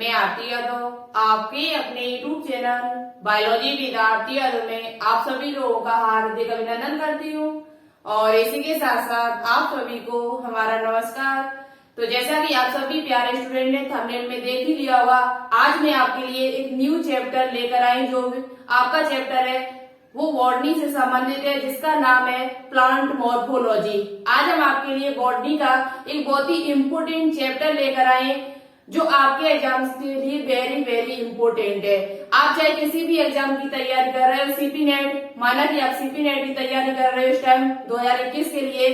मैं आरती यादव आपके अपने YouTube channel biology with Aarti Yadav में आप सभी लोगों का हार्दिक अभिनंदन करती हूँ और इसी के साथ साथ आप सभी को हमारा नमस्कार। तो जैसा कि आप सभी प्यारे स्टूडेंट ने थंबनेल में देख ही लिया होगा, आज मैं आपके लिए एक न्यू चैप्टर लेकर आई जो आपका चैप्टर है वो बॉटनी से संबंधित है, जिसका नाम है प्लांट मॉर्फोलॉजी। आज हम आपके लिए बॉटनी का एक बहुत ही इम्पोर्टेंट चैप्टर लेकर आए जो आपके एग्जाम्स के लिए वेरी वेरी इम्पोर्टेंट है। आप चाहे किसी भी एग्जाम की तैयारी कर रहे हो, सीपी नेट, माना कि आप सीपी नेट की तैयारी कर रहे हो इस टाइम 2021 के लिए,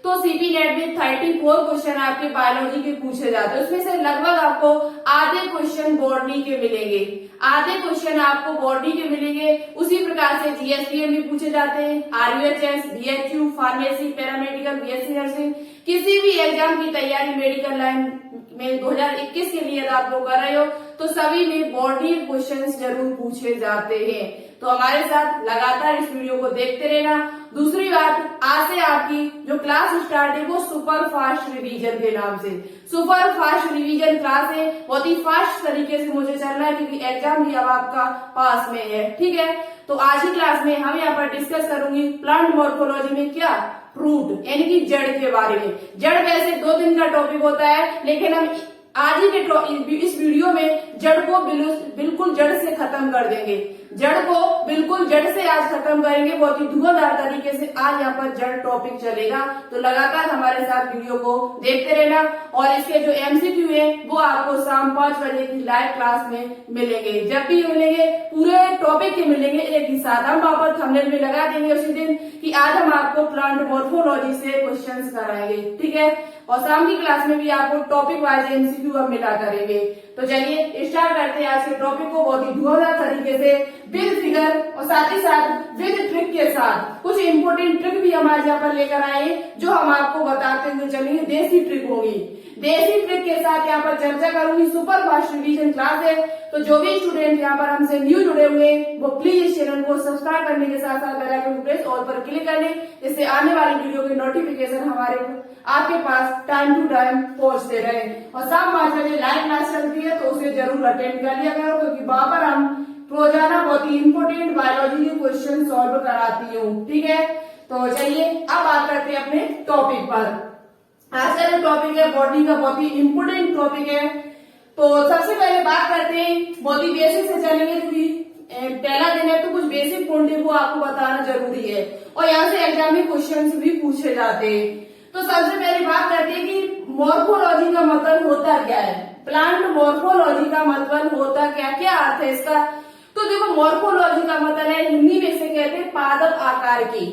तो सीपी नेट में 34 क्वेश्चन आपके बायोलॉजी के पूछे जाते हैं। उसमें से लगभग आपको आधे क्वेश्चन बॉटनी के मिलेंगे, आधे क्वेश्चन आपको बॉटनी के मिलेंगे। उसी प्रकार से जीएसपीएम भी पूछे जाते हैं, RUHS, BHU, pharmacy, paramedical, BSc nursing, किसी भी एग्जाम की तैयारी मेडिकल लाइन में 2021 के लिए आप लोग कर रहे हो तो सभी में बॉटनी क्वेश्चंस जरूर पूछे जाते हैं। तो हमारे साथ लगातार इस वीडियो को देखते रहना। दूसरी बात, आज से आपकी जो क्लास स्टार्ट है वो सुपर फास्ट रिवीजन के नाम से सुपर फास्ट रिवीजन क्लास है। बहुत ही फास्ट तरीके से मुझे चलना है क्योंकि एग्जाम भी अब आपका पास में है, ठीक है। तो आज की क्लास में हम यहाँ पर डिस्कस करूंगी प्लांट मॉर्फोलॉजी में क्या रूट यानी कि जड़ के बारे में। जड़ वैसे 2 दिन का टॉपिक होता है, लेकिन हम आज ही के इस वीडियो में जड़ को बिल्कुल जड़ से खत्म कर देंगे। जड़ को बिल्कुल जड़ से आज खत्म करेंगे। बहुत ही धुआंधार तरीके से आज यहाँ पर जड़ टॉपिक चलेगा, तो लगातार हमारे साथ वीडियो को देखते रहना। और इसके जो एमसीक्यू है वो आपको शाम 5 बजे की लाइव क्लास में मिलेंगे। जब भी मिलेंगे पूरे टॉपिक के मिलेंगे एक ही साथ। हम वहां पर थंबनेल में लगा देंगे उसी दिन कि आज हम आपको प्लांट मॉर्फोलॉजी से क्वेश्चन कराएंगे, ठीक है। और शाम की क्लास में भी आपको टॉपिक वाइज एमसीक्यू हम मिला करेंगे। तो चलिए स्टार्ट करते हैं आज के टॉपिक को बहुत ही धुआंधार तरीके से विद फिगर और साथ ही साथ विद ट्रिक के साथ। कुछ इंपोर्टेंट ट्रिक भी हम आज यहाँ पर लेकर आए जो हम आपको बताते हुए चलेंगे। देसी ट्रिक होगी, देसी ट्रिक के साथ यहाँ पर चर्चा करूंगी। सुपर फास्ट रिवीजन क्लास है, तो जो भी स्टूडेंट यहाँ पर हमसे न्यू जुड़े हुए वो प्लीज इस चैनल को सब्सक्राइब करने के साथ साथ बेल आइकन को प्रेस ऑल पर क्लिक कर लें, जिससे आने वाली वीडियो के नोटिफिकेशन हमारे आपके पास टाइम टू टाइम पहुंचते रहे। और शाम 5 बजे लाइव क्लास चलती है तो उसे जरूर अटेंड कर लिया करो, क्योंकि वहां पर हम रोजाना बहुत ही इंपोर्टेंट बायोलॉजी के क्वेश्चन सॉल्व कराती हूँ, ठीक है। तो चलिए अब बात करते हैं अपने टॉपिक पर। आज का जो टॉपिक है बॉटनी का बहुत ही इंपोर्टेंट टॉपिक है। तो सबसे पहले बात करते हैं, बहुत ही बेसिक से चलेंगे क्योंकि पहला दिन है तो कुछ बेसिक पॉइंट है वो आपको बताना जरूरी है और यहाँ से एग्जाम में क्वेश्चन भी पूछे जाते हैं। तो सबसे पहले बात करते हैं कि मॉर्फोलॉजी का मतलब होता क्या है। प्लांट मॉर्फोलॉजी का मतलब होता क्या, क्या अर्थ है इसका। तो देखो, मॉर्फोलॉजी का मतलब है, हिंदी में से कहते हैं पादप आकार की,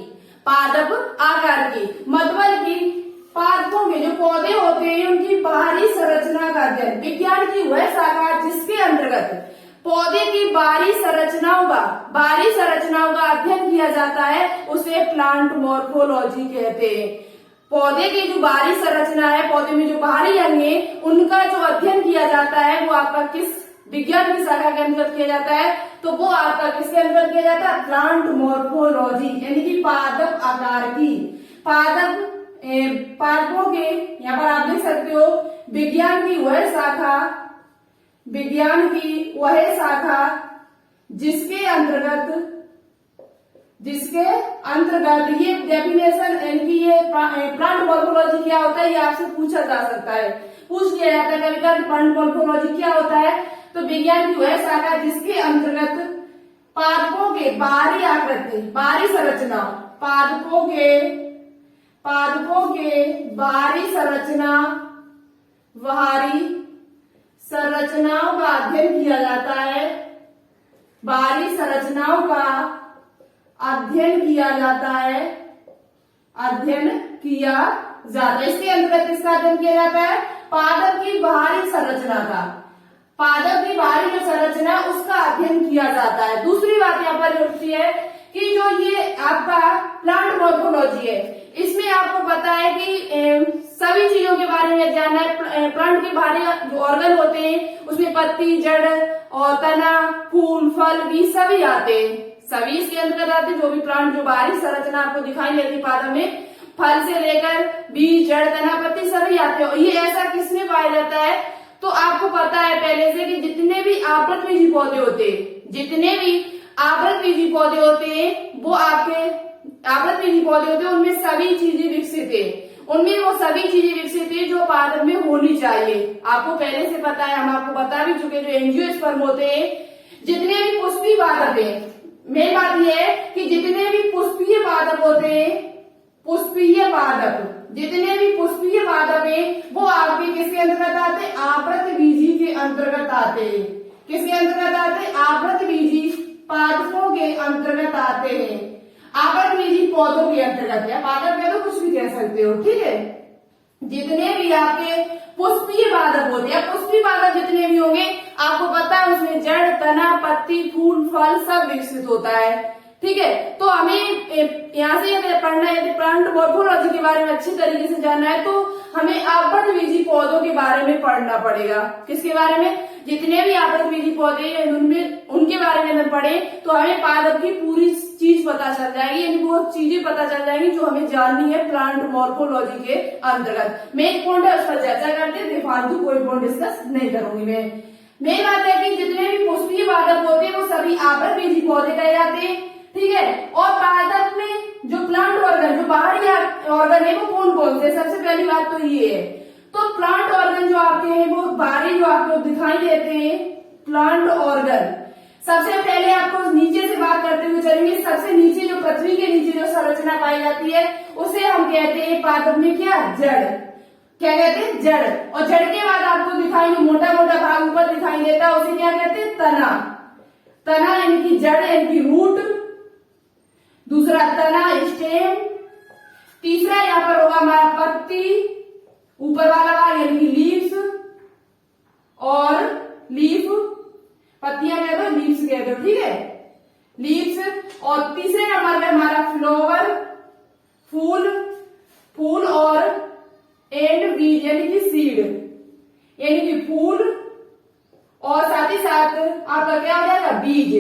पादप आकार की मतलब की पादपों के जो पौधे होते हैं उनकी बाहरी संरचना का अध्ययन। विज्ञान की वह शाखा जिसके अंतर्गत पौधे की बाहरी संरचनाओं का अध्ययन किया जाता है उसे प्लांट मॉर्फोलॉजी कहते हैं। पौधे की जो बाहरी संरचना है, पौधे में जो बाहरी अंग है, उनका जो अध्ययन किया जाता है वो आपका किस विज्ञान की शाखा के अंतर्गत किया जाता है, तो वो आपका किसके अंतर्गत किया जाता है, प्लांट मॉर्फोलॉजी यानी कि पादप आकार की। पादपों के यहाँ पर आप देख सकते हो विज्ञान की वह शाखा जिसके अंतर्गत ये डेफिनेशन यानी कि ये प्लांट मॉर्फोलॉजी क्या होता है ये आपसे पूछा जा सकता है, पूछ लिया जाता है कभी प्लांट मॉर्फोलॉजी क्या होता है। तो विज्ञान की वह शाखा जिसके अंतर्गत पादपों के बाहरी आकृति, बाहरी संरचना, पादपों के बाहरी संरचनाओं का अध्ययन किया जाता है, बाहरी संरचनाओं का अध्ययन किया जाता है। इसके अंतर्गत किसका अध्ययन किया जाता है, पादप की बाहरी संरचना का, पादप की बाहरी जो संरचना उसका अध्ययन किया जाता है। दूसरी बात यहाँ पर उठती है कि जो ये आपका प्लांट मॉर्फोलॉजी है इसमें आपको पता है कि सभी चीजों के बारे में जानना है। प्लांट के बाहरी जो ऑर्गन होते हैं उसमें पत्ती, जड़ और तना, फूल, फल भी सभी आते हैं, सभी इसके अंतर्गत आते हैं। जो भी प्लांट जो बाहरी संरचना आपको दिखाई देती पादप में, फल से लेकर बीज, जड़, तना, पत्ती सभी आते हैं। और ये ऐसा किसमें पाया जाता है, तो आपको पता है पहले से कि जितने भी आवृतबीजी पौधे होते हैं, जितने भी आवृतबीजी पौधे होते हैं, वो आपके आवृतबीजी पौधे होते हैं, उनमें सभी चीजें विकसित है, उनमें वो सभी चीजें विकसित है जो पादप में होनी चाहिए। आपको पहले से पता है, हम आपको बता भी चुके, जो एंजियोस्पर्म होते हैं, जितने भी पुष्पीय पादप है, मेन बात यह है कि जितने भी पुष्पीय पादप होते हैं, पुष्पीय पादप, जितने भी पुष्पीय पादप है वो आपके किसके अंतर्गत आते हैं? आवृतबीजी के अंतर्गत आते हैं। किसके अंतर्गत आते हैं? आवृतबीजी पादपों के अंतर्गत आते हैं, आवृतबीजी पौधों के अंतर्गत, या पादप कह दो, कुछ भी कह सकते हो, ठीक है। जितने भी आपके पुष्पीय पादप होते हैं, पुष्पीय पादप जितने भी होंगे, आपको पता है उसमें जड़, तना, पत्ती, फूल, फल सब विकसित होता है, ठीक है। तो हमें यहाँ से यदि पढ़ना है, प्लांट मॉर्फोलॉजी के बारे में अच्छी तरीके से जानना है, तो हमें आवृतबीजी पौधों के बारे में पढ़ना पड़ेगा। किसके बारे में? जितने भी आवृतबीजी पौधे हैं उनमें, उनके बारे में पढ़े तो हमें पादप की पूरी चीज पता चल जाएगी, यानी वो चीजें पता चल जाएंगी जो हमें जाननी है प्लांट मॉर्फोलॉजी के अंतर्गत। मैं एक पॉइंट है उस पर चर्चा करते हैं, बेफालतू कोई पॉइंट डिस्कस नहीं करूंगी मैं। मेन बात है कि जितने भी पुष्पीय पादप होते हैं वो सभी आवृतबीजी पौधे कहे जाते हैं, ठीक है। और पादप में जो प्लांट ऑर्गन, जो बाहरी ऑर्गन है वो कौन कौन से? सबसे पहली बात तो ये है, तो प्लांट ऑर्गन जो आपके हैं वो बाहरी जो आपको दिखाई देते हैं, प्लांट ऑर्गन। सबसे पहले आपको नीचे से बात करते हुए चलेंगे। सबसे नीचे जो पृथ्वी के नीचे जो संरचना पाई जाती है उसे हम कहते हैं पादप में क्या? जड़। क्या कहते हैं? जड़। और जड़ के बाद आपको दिखाई मोटा मोटा भाग ऊपर दिखाई देता है, उसे क्या कहते हैं? तना। तना यानी कि जड़ यानी कि रूट, दूसरा तना स्टेम, तीसरा यहाँ पर होगा हमारा पत्ती, ऊपर वाला भाग यानी कि लीव्स, और लीफ, पत्तियां कह दो, लीव्स कह दो, ठीक है, लीव्स। और तीसरे नंबर पे हमारा फ्लावर, फूल, फूल और एंड बीज यानी कि सीड, यानी कि फूल और साथ ही साथ आपका क्या हो जाएगा? बीज।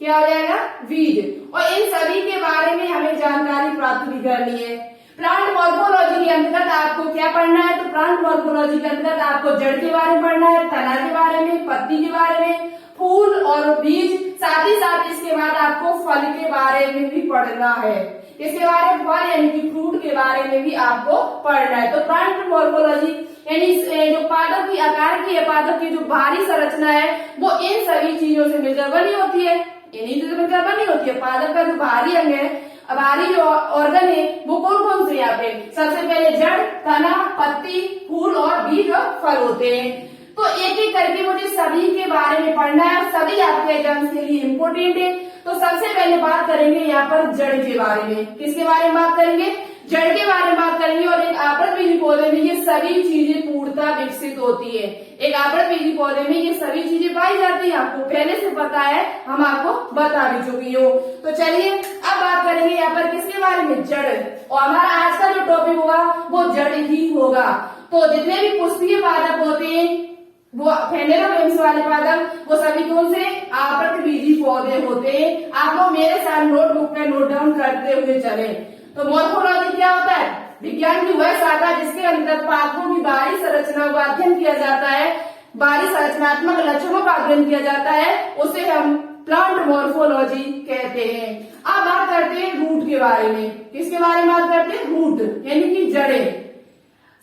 क्या हो जाएगा? बीज। और इन सभी के बारे में हमें जानकारी प्राप्त भी करनी है। प्लांट मॉर्फोलॉजी के अंतर्गत आपको क्या पढ़ना है? तो प्लांट मॉर्फोलॉजी के अंतर्गत आपको जड़ के बारे में पढ़ना है, तना के बारे में, पत्ती के बारे में, फूल और बीज, साथ ही साथ इसके बाद आपको फल के बारे में भी पढ़ना है। इसके बारे में फल यानी कि फ्रूट के बारे में भी आपको पढ़ना है। तो प्लांट मॉर्फोलॉजी यानी जो पादप की आकार की है, पादप की जो बाहरी संरचना है वो इन सभी चीजों से मिलकर बनी होती है, इन्हीं से मिलकर बनी होती है। पादप का जो बाहरी अंग है, बाहरी जो ऑर्गन है वो कौन कौन से? यहाँ पे सबसे पहले जड़, तना, पत्ती, फूल और बीज और फल होते हैं। तो एक एक करके मुझे सभी के बारे में पढ़ना है और सभी आपके एग्जाम्स के लिए इम्पोर्टेंट है। तो सबसे पहले बात करेंगे यहाँ पर जड़ के बारे में। किसके बारे में बात करेंगे? जड़ के बारे में बात करेंगे। और एक आवृतबीजी पौधे में ये सभी चीजें पूर्णतः विकसित होती है। एक आवृतबीजी पौधे में ये सभी चीजें पाई जाती है, आपको पहले से पता है, हम आपको बता भी चुकी हो। तो चलिए अब बात करेंगे यहाँ पर किसके बारे में? जड़। और हमारा आज का जो टॉपिक होगा वो जड़ ही होगा। तो जितने भी पुष्पीय पादप होते हैं वो फेनेरोगेम्स वाले पादप, वो सभी कौन से? आवृतबीजी पौधे होते हैं। आप लोग मेरे साथ नोटबुक पे नोट डाउन करते हुए चले। तो मॉर्फोलॉजी क्या होता है? विज्ञान की वह शाखा जिसके अंदर पादपों की बाहरी संरचना का अध्ययन किया जाता है, बाहरी संरचनात्मक लक्षणों का अध्ययन किया जाता है, उसे हम प्लांट मॉर्फोलॉजी कहते हैं। अब बात करते हैं रूट के बारे में। किसके बारे में बात करते हैं? रूट यानी कि जड़ें।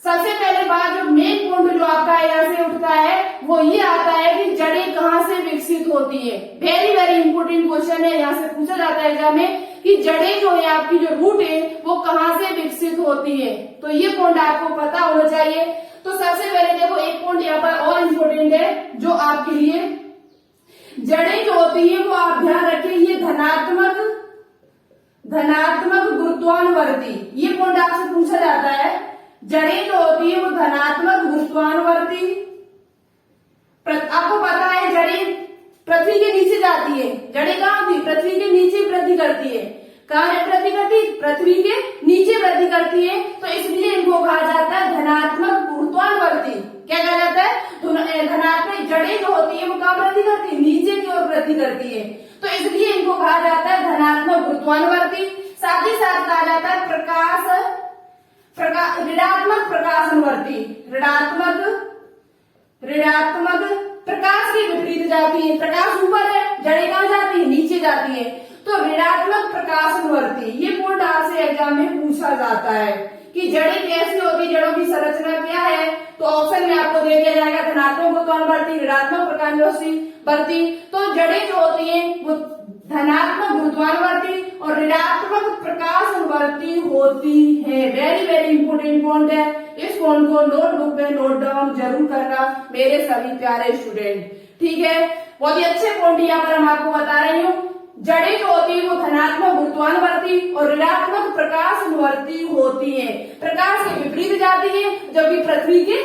सबसे पहले बात जो मेन पॉइंट जो आपका यहाँ से उठता है वो ये आता है कि जड़ें कहाँ से विकसित होती है। वेरी वेरी इंपोर्टेंट क्वेश्चन है, यहाँ से पूछा जाता है एग्जाम में कि जड़ें जो है आपकी जो रूट है वो कहाँ से विकसित होती है। तो ये पॉइंट आपको पता होना चाहिए। तो सबसे पहले देखो एक पॉइंट यहाँ पर और इम्पोर्टेंट है जो आपके लिए, जड़ें जो होती है वो आप ध्यान रखिए, ये धनात्मक गुरुत्वानुवर्ती, ये पॉइंट आपसे पूछा जाता है। जड़ें जो होती है वो धनात्मक गुरुत्वानुवर्ती, आपको पता है जड़ें पृथ्वी के नीचे जाती है। जड़ें कहाँ होती है? पृथ्वी के नीचे वृद्धि करती है। कहाँ वृद्धि करती है? पृथ्वी के नीचे वृद्धि करती है। तो इसलिए इनको कहा जाता है धनात्मक गुरुत्वानुवर्ती। क्या कहा जाता है? धनात्मक जड़ें जो होती है वो कहाँ वृद्धि करती है? नीचे की ओर वृद्धि करती है। तो इसलिए इनको कहा जाता है धनात्मक गुरुत्वानुवर्ती। साथ ही साथ कहा जाता है ऋणात्मक प्रकाशनवर्ती, ऋणात्मक ऋणात्मक प्रकाश के विपरीत जाती है। प्रकाश ऊपर है, जड़ें कहाँ जाती है, नीचे जाती है। तो ऋणात्मक प्रकाशवर्ती, ये पॉइंट आपसे एग्जाम में पूछा जाता है कि जड़ें कैसी होती, जड़ों की संरचना क्या है। तो ऑप्शन में आपको दे दिया जाएगा धनात्मक गुरुत्वानुवर्ती, ऋणात्मक प्रकाशवर्ती। तो जड़ें जो होती है वो धनात्मक गुरुत्वानुवर्ती और ऋणात्मक प्रकाशवर्ती होती है। वेरी वेरी इंपोर्टेंट पॉइंट है, इस पॉइंट को नोटबुक में नोट डाउन जरूर करना मेरे सभी प्यारे स्टूडेंट। ठीक है, बहुत ही अच्छे पॉइंट यहाँ पर हम आपको बता रही हूँ। जड़ें जो होती है वो धनात्मक गुरुत्वानुवर्ती और ऋणात्मक प्रकाशवर्ती होती है। प्रकाश के विपरीत जाती है, जबकि पृथ्वी के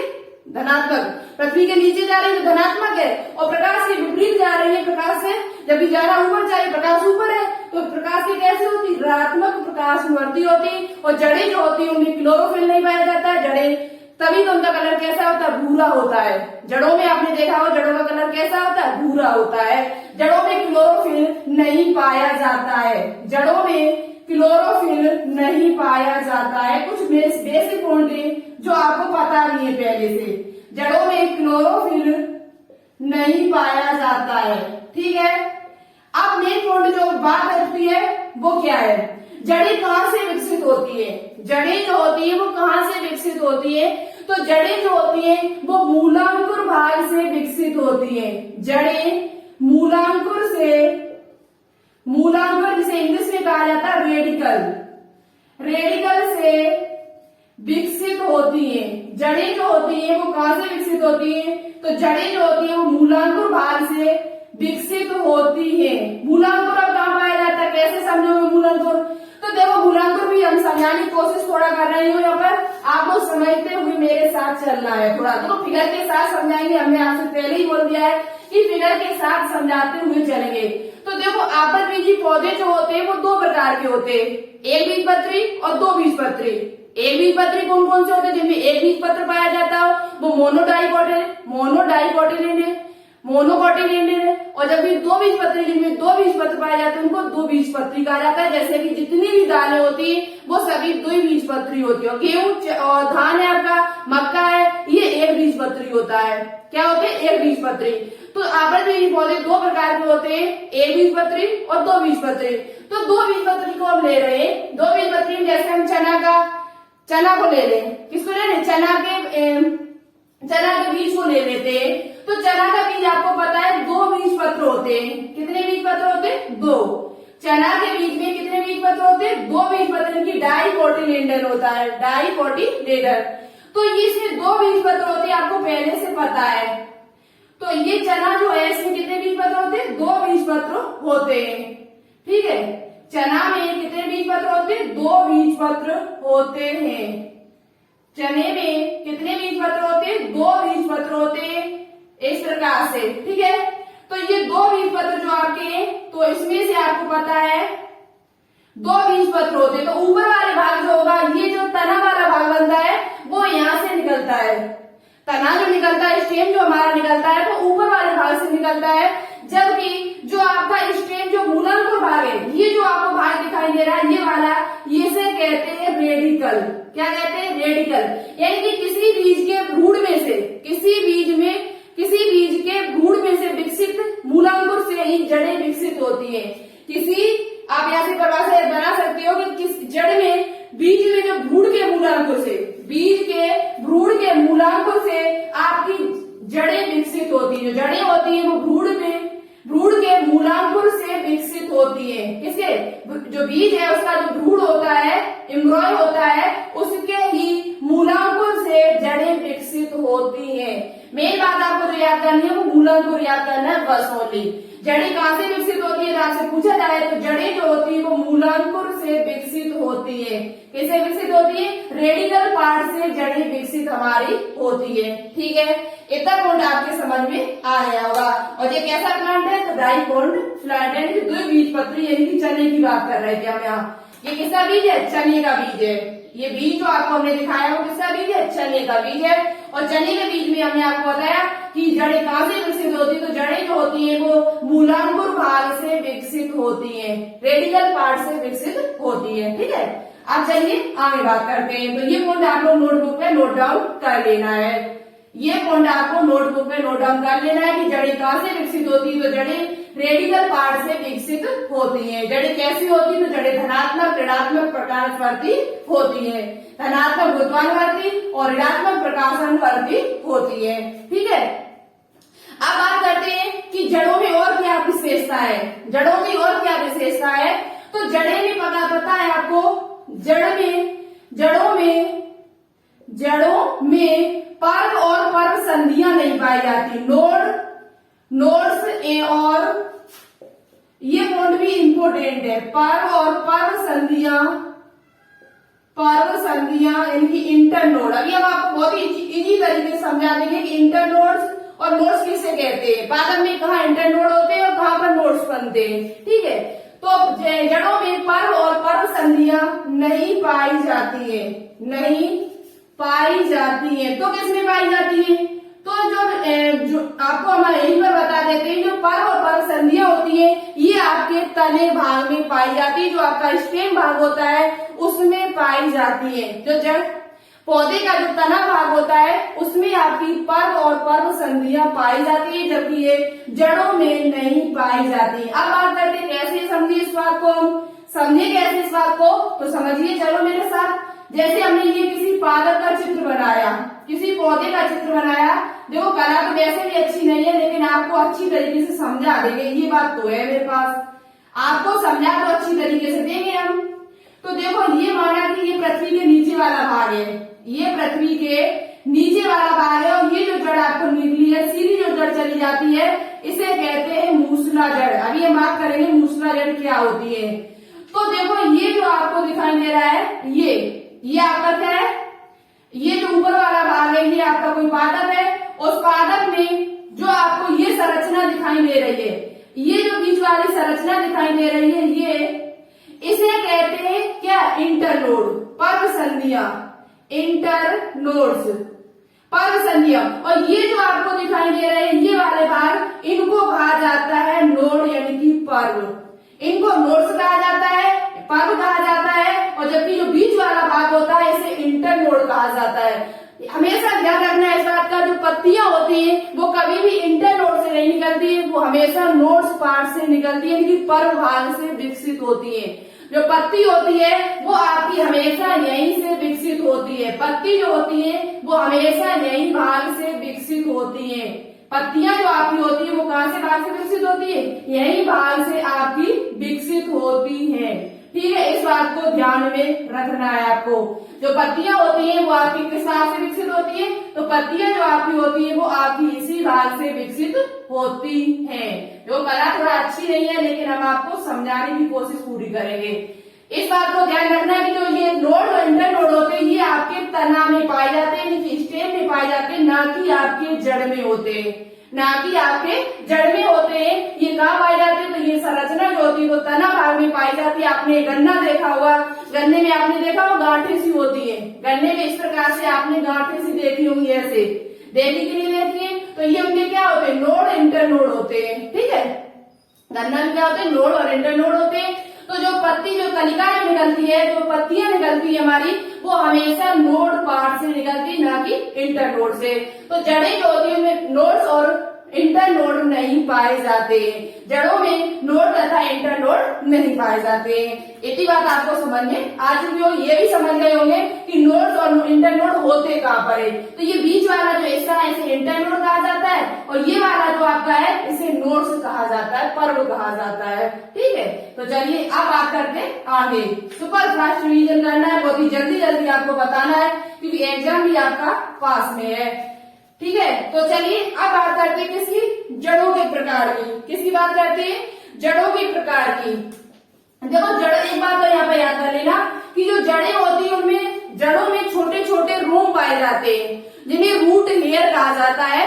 धनात्मक, पृथ्वी के नीचे जा रही है तो धनात्मक है, और प्रकाश के विपरीत जा रही है प्रकाश से, जबकि ज्यादा ऊपर जा रही, प्रकाश ऊपर है तो प्रकाश की कैसे होती, ऋणात्मक प्रकाशवर्ती होती। और जड़ें जो होती है उनमें क्लोरोफिल नहीं पाया जाता है, जड़ें तभी तो उनका कलर कैसा होता है, भूरा होता है। जड़ों में आपने देखा हो, जड़ों का कलर कैसा होता है, भूरा होता है। जड़ों में क्लोरोफिल नहीं पाया जाता है, जड़ों में क्लोरोफिल नहीं पाया जाता है। कुछ बेसिक पॉइंट है जो आपको पता नहीं है पहले से, जड़ों में क्लोरोफिल नहीं पाया जाता है। ठीक है, अब मेन पॉइंट जो बात करती है वो क्या है, जड़ें कहाँ से विकसित होती है। जड़ें जो होती है वो कहाँ से विकसित होती है, तो जड़ें जो होती है वो मूलांकुर भाग से विकसित होती है। जड़ें मूलांकुर से, मूलांकुर जिसे इंग्लिश में कहा जाता है रेडिकल, रेडिकल से विकसित होती है। जड़ें जो होती है वो कहाँ से विकसित होती है, तो जड़ें जो होती है वो मूलांकुर भाग से विकसित होती है। मूलांकुर अब कहाँ पाया जाता है, कैसे समझोगे मूलांकुर, तो देखो मूलांकुर भी हम समझाने की कोशिश थोड़ा कर रही हूँ। यहाँ पर आपको समझते हुए मेरे साथ चलना है थोड़ा, तो फिगर के साथ समझाएंगे। हमने आपसे पहले ही बोल दिया है कि फिगर के साथ समझाते हुए चलेंगे। तो देखो आपसबीजी पौधे जो होते हैं वो दो प्रकार के होते हैं, एक बीजपत्री और दो बीजपत्री। एक बीजपत्री कौन कौन से होते हैं, जिनमें एक बीजपत्र पाया जाता हो वो मोनोकोटिलिडन है। और जब भी दो बीजपत्री, जिनमें दो बीजपत्र पाए जाते हैं उनको दो बीजपत्री कहा जाता है। जैसे कि जितनी भी दालें होती है वो सभी दो ही बीजपत्री होती है। गेहूं और धान है आपका, मक्का है, ये एक बीजपत्री होता है। क्या होते हैं, एक बीजपत्री। तो आपसबीजी पौधे दो प्रकार के होते हैं, एक बीजपत्री और दो बीजपत्री। तो दो बीजपत्री को हम ले रहे हैं, दो बीजपत्री जैसे हम चना को ले लें, किसको ले लें, चना के बीज को ले लेते हैं। तो चना का बीज आपको पता है दो बीजपत्र होते हैं। कितने बीजपत्र होते हैं, दो। चना के बीज में कितने बीजपत्र होते हैं, दो बीजपत्र की डाइकोटिलेडन होता है, डाइकोटिलेडन। तो इसमें दो बीजपत्र होते हैं, आपको पहले से पता है। तो ये चना जो है इसमें कितने बीजपत्र होते हैं, दो बीजपत्र होते हैं। ठीक है, चना में कितने बीजपत्र होते हैं, दो बीजपत्र होते हैं। चने में कितने बीजपत्र होते हैं, दो बीजपत्र होते हैं, इस प्रकार से। ठीक है, तो ये दो बीजपत्र जो आपके हैं, तो इसमें से आपको पता है दो बीजपत्र होते हैं। तो ऊपर वाले भाग जो होगा, ये जो तना वाला भाग बनता है वो यहाँ से निकलता है। तना जो निकलता है, स्टेम जो हमारा निकलता है वो ऊपर वाले भाग से निकलता है। जबकि जो आपका स्टेम जो मूलांकुर भाग है, ये जो आपको भाग दिखाई दे रहा है ये वाला, ये से कहते हैं रेडिकल। क्या कहते हैं, रेडिकल। यानी कि किसी बीज के भ्रूण में से, किसी बीज के भ्रूण में से विकसित मूलांकुर से ही जड़ें विकसित होती है। आप यहाँ से परिभाषा बना सकते हो कि किस जड़ में, बीज में जो भ्रूण के मूलांकुर से, बीज के भ्रूण के मूलांकुर से आपकी जड़ें विकसित होती है। जो जड़ें होती है वो भ्रूण के मूलांकुर से विकसित होती है। किसके, जो बीज है उसका जो भ्रूण होता है, एम्ब्रॉय होता है, उसके ही मूलांकुर से जड़ें विकसित होती है। मेन बात आपको जो याद करनी है वो मूलांकुर याद करना है, बस ओनली। जड़ें कहाँ से विकसित होती है, आपसे पूछा जाए तो जड़ें जो होती है वो मूलांकुर से विकसित होती है। कैसे विकसित होती है, रेडिकल पार्ट से जड़ें विकसित हमारी होती है। ठीक है, इतना पॉइंट आपके समझ में आ गया होगा। और ये कैसा प्लांट है, तो डाइकोट प्लांट है, द्विबीजपत्री, यानी कि चने की बात कर रहे थे हम यहाँ। ये किसका बीज है, चने का बीज है। ये बीज जो आपको हमने दिखाया वो किसका बीज है, चने का बीज है। और चने के बीज में हमने आपको बताया कि जड़ें कहाँ से विकसित होती है, तो जड़ें जो होती है वो मूलांकुर भाग से विकसित होती है, रेडिकल पार्ट से विकसित होती है। ठीक है, अब चलिए आगे बात करते हैं। तो ये पॉइंट आप लोग नोटबुक में नोट डाउन कर लेना है। ये पॉइंट आपको नोटबुक में नोट डाउन कर लेना है कि जड़ें कहां से विकसित होती है। तो जड़ें रेडिकल पार्ट से विकसित होती हैं। जड़ें कैसी होती है? तो जड़ें धनात्मक ऋणात्मक प्रकाशवर्ती होती है, धनात्मक गुरुत्वाकर्षण और ऋणात्मक प्रकाशनवर्ती होती है। ठीक है, अब बात करते हैं कि जड़ों में और क्या विशेषता है। जड़ों की और क्या विशेषता है? तो जड़ें में पता है आपको, जड़ों में पर्व और पर्व संधियां नहीं पाई जाती। नोड्स और ये पॉइंट भी इंपोर्टेंट है। पर्व और पर्व संधियां इनकी इंटरनोड। अभी हम आपको बहुत ही इजी तरीके से समझा देंगे कि इंटरनोड्स और नोड्स किसे कहते हैं, पादप में कहाँ इंटरनोड होते हैं और कहाँ पर नोड्स बनते हैं। ठीक है, तो जड़ों में पर्व और पर्व संधियां नहीं पाई जाती है। तो किसमें पाई जाती है? तो जो आपको हमारे यहीं पर बता देते हैं, जो पर्व और पर्व संधियां होती है ये आपके तने भाग में पाई जाती है। जो आपका स्टेम भाग होता है उसमें पाई जाती है। जो जड़ पौधे का जो तना भाग होता है उसमें आपकी पर्व और पर्व संधियां पाई जाती है, जबकि ये जड़ों में नहीं पाई जाती। अब बात करते हैं कैसे समझिए इस बात को, कैसे इस बात को, तो समझिए चलो मेरे साथ। जैसे हमने ये किसी पादप का चित्र बनाया, किसी पौधे का चित्र बनाया, देखो कला तो वैसे भी अच्छी नहीं है लेकिन आपको अच्छी तरीके से समझा देंगे, ये बात तो है मेरे पास, आपको समझा तो अच्छी तरीके से देंगे हम। तो देखो ये माना कि ये पृथ्वी के नीचे वाला भाग है, ये पृथ्वी के नीचे वाला भाग है और ये जो जड़ आपको निकली है, सीधी जो जड़ चली जाती है इसे कहते हैं मूसला जड़। अभी हम बात करेंगे मूसला जड़ क्या होती है। तो देखो ये जो आपको दिखाई दे रहा है ये आपका क्या है, ये जो ऊपर वाला भाग है ये आपका कोई पादप है। उस पादप में जो आपको ये संरचना दिखाई दे रही है, ये जो बीच वाली संरचना दिखाई दे रही है, ये इसे कहते हैं क्या, इंटरनोड, पर्व संधियां, इंटरनोड्स, पर्व संधियां। और ये जो आपको दिखाई दे रहे हैं ये वाले भाग, इनको कहा जाता है नोड यानी कि पर्व। इनको नोड्स कहा जाता है, पर्व कहा जाता है, और जबकि जो बीच वाला भाग होता है इसे इंटरनोड कहा जाता है। हमेशा ध्यान रखना है इस बात का, जो पत्तियां होती हैं वो कभी भी इंटरनोड से नहीं निकलती है, वो हमेशा नोड्स पार्ट से निकलती है, यानी कि पर्व भाग से विकसित होती है। जो पत्ती होती है वो आपकी हमेशा यहीं से विकसित होती है। पत्ती जो होती है वो हमेशा यहीं भाग से विकसित होती है। पत्तियां जो आपकी होती है वो कहां से भाग से विकसित होती है, यही भाग से आपकी विकसित होती है। ठीक है, इस बात को ध्यान में रखना है आपको। जो पत्तियां होती हैं वो आपकी किस भाग से विकसित होती है, तो पत्तियां जो आपकी होती है वो आपकी इसी भाग से विकसित होती हैं। जो कला थोड़ा अच्छी नहीं है लेकिन हम आपको समझाने की कोशिश पूरी करेंगे। इस बात को ध्यान रखना है कि जो ये नोड और इंटरनोड होते हैं ये आपके तना में पाए जाते हैं, यानी स्टेम में पाए जाते हैं, ना कि आपके जड़ में होते हैं, ना कि आपके जड़ में होते हैं। ये कहाँ पाए जाते हैं, तो ये संरचना जो होती है वो तना भाग में पाई जाती है। आपने गन्ना देखा होगा, गन्ने में आपने देखा होगा गांठें सी होती है, गन्ने में इस प्रकार से आपने गांठें सी देखी होंगी, ऐसे देखी कि नहीं देखी है। तो ये उनके क्या होते हैं, नोड इंटरनोड होते हैं। ठीक है, गन्ना में क्या होते हैं, नोड और इंटरनोड होते हैं। तो जो पत्ती जो कलिका जो निकलती है, जो पत्तियां निकलती है हमारी, वो हमेशा नोड पार्ट से निकलती है, ना कि इंटरनोड से। तो जड़ें जो होती है उनमें नोड्स और इंटरनोड नहीं पाए जाते, जड़ों में नोड तथा इंटरनोड नहीं पाए जाते। इतनी बात आपको समझ में आ चुकी हो। ये भी समझ गए होंगे कि नोड्स और इंटरनोड होते कहाँ पर है। तो ये बीच वाला जो हिस्सा है इसे इंटरनोड कहा जाता है, और ये वाला जो आपका है इसे नोड्स कहा जाता है, पर्व कहा जाता है। ठीक है, तो चलिए अब बात करते हैं आगे। सुपर फास्ट रिवीजन करना है, बहुत ही जल्दी जल्दी आपको बताना है क्योंकि एग्जाम भी आपका पास में है। ठीक है, तो चलिए अब बात करते हैं किसी जड़ों के प्रकार की। किसकी बात करते हैं, जड़ों के प्रकार की। देखो जड़, एक बात तो यहाँ पे याद कर लेना कि जो जड़ें होती है उनमें जड़ों में छोटे छोटे रूम पाए जाते हैं जिन्हें रूट हेयर कहा जाता है।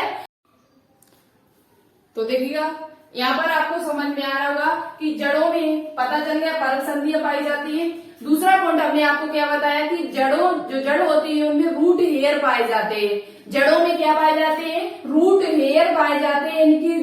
तो देखिएगा यहाँ पर आपको समझ में आ रहा होगा कि जड़ों में पता चल गया पर्व संधियां पाई जाती है। दूसरा पॉइंट हमने आपको क्या बताया कि जो जड़ होती है उनमें रूट हेयर पाए जाते हैं। जड़ों में क्या पाए जाते हैं, रूट हेयर पाए जाते हैं, इनकी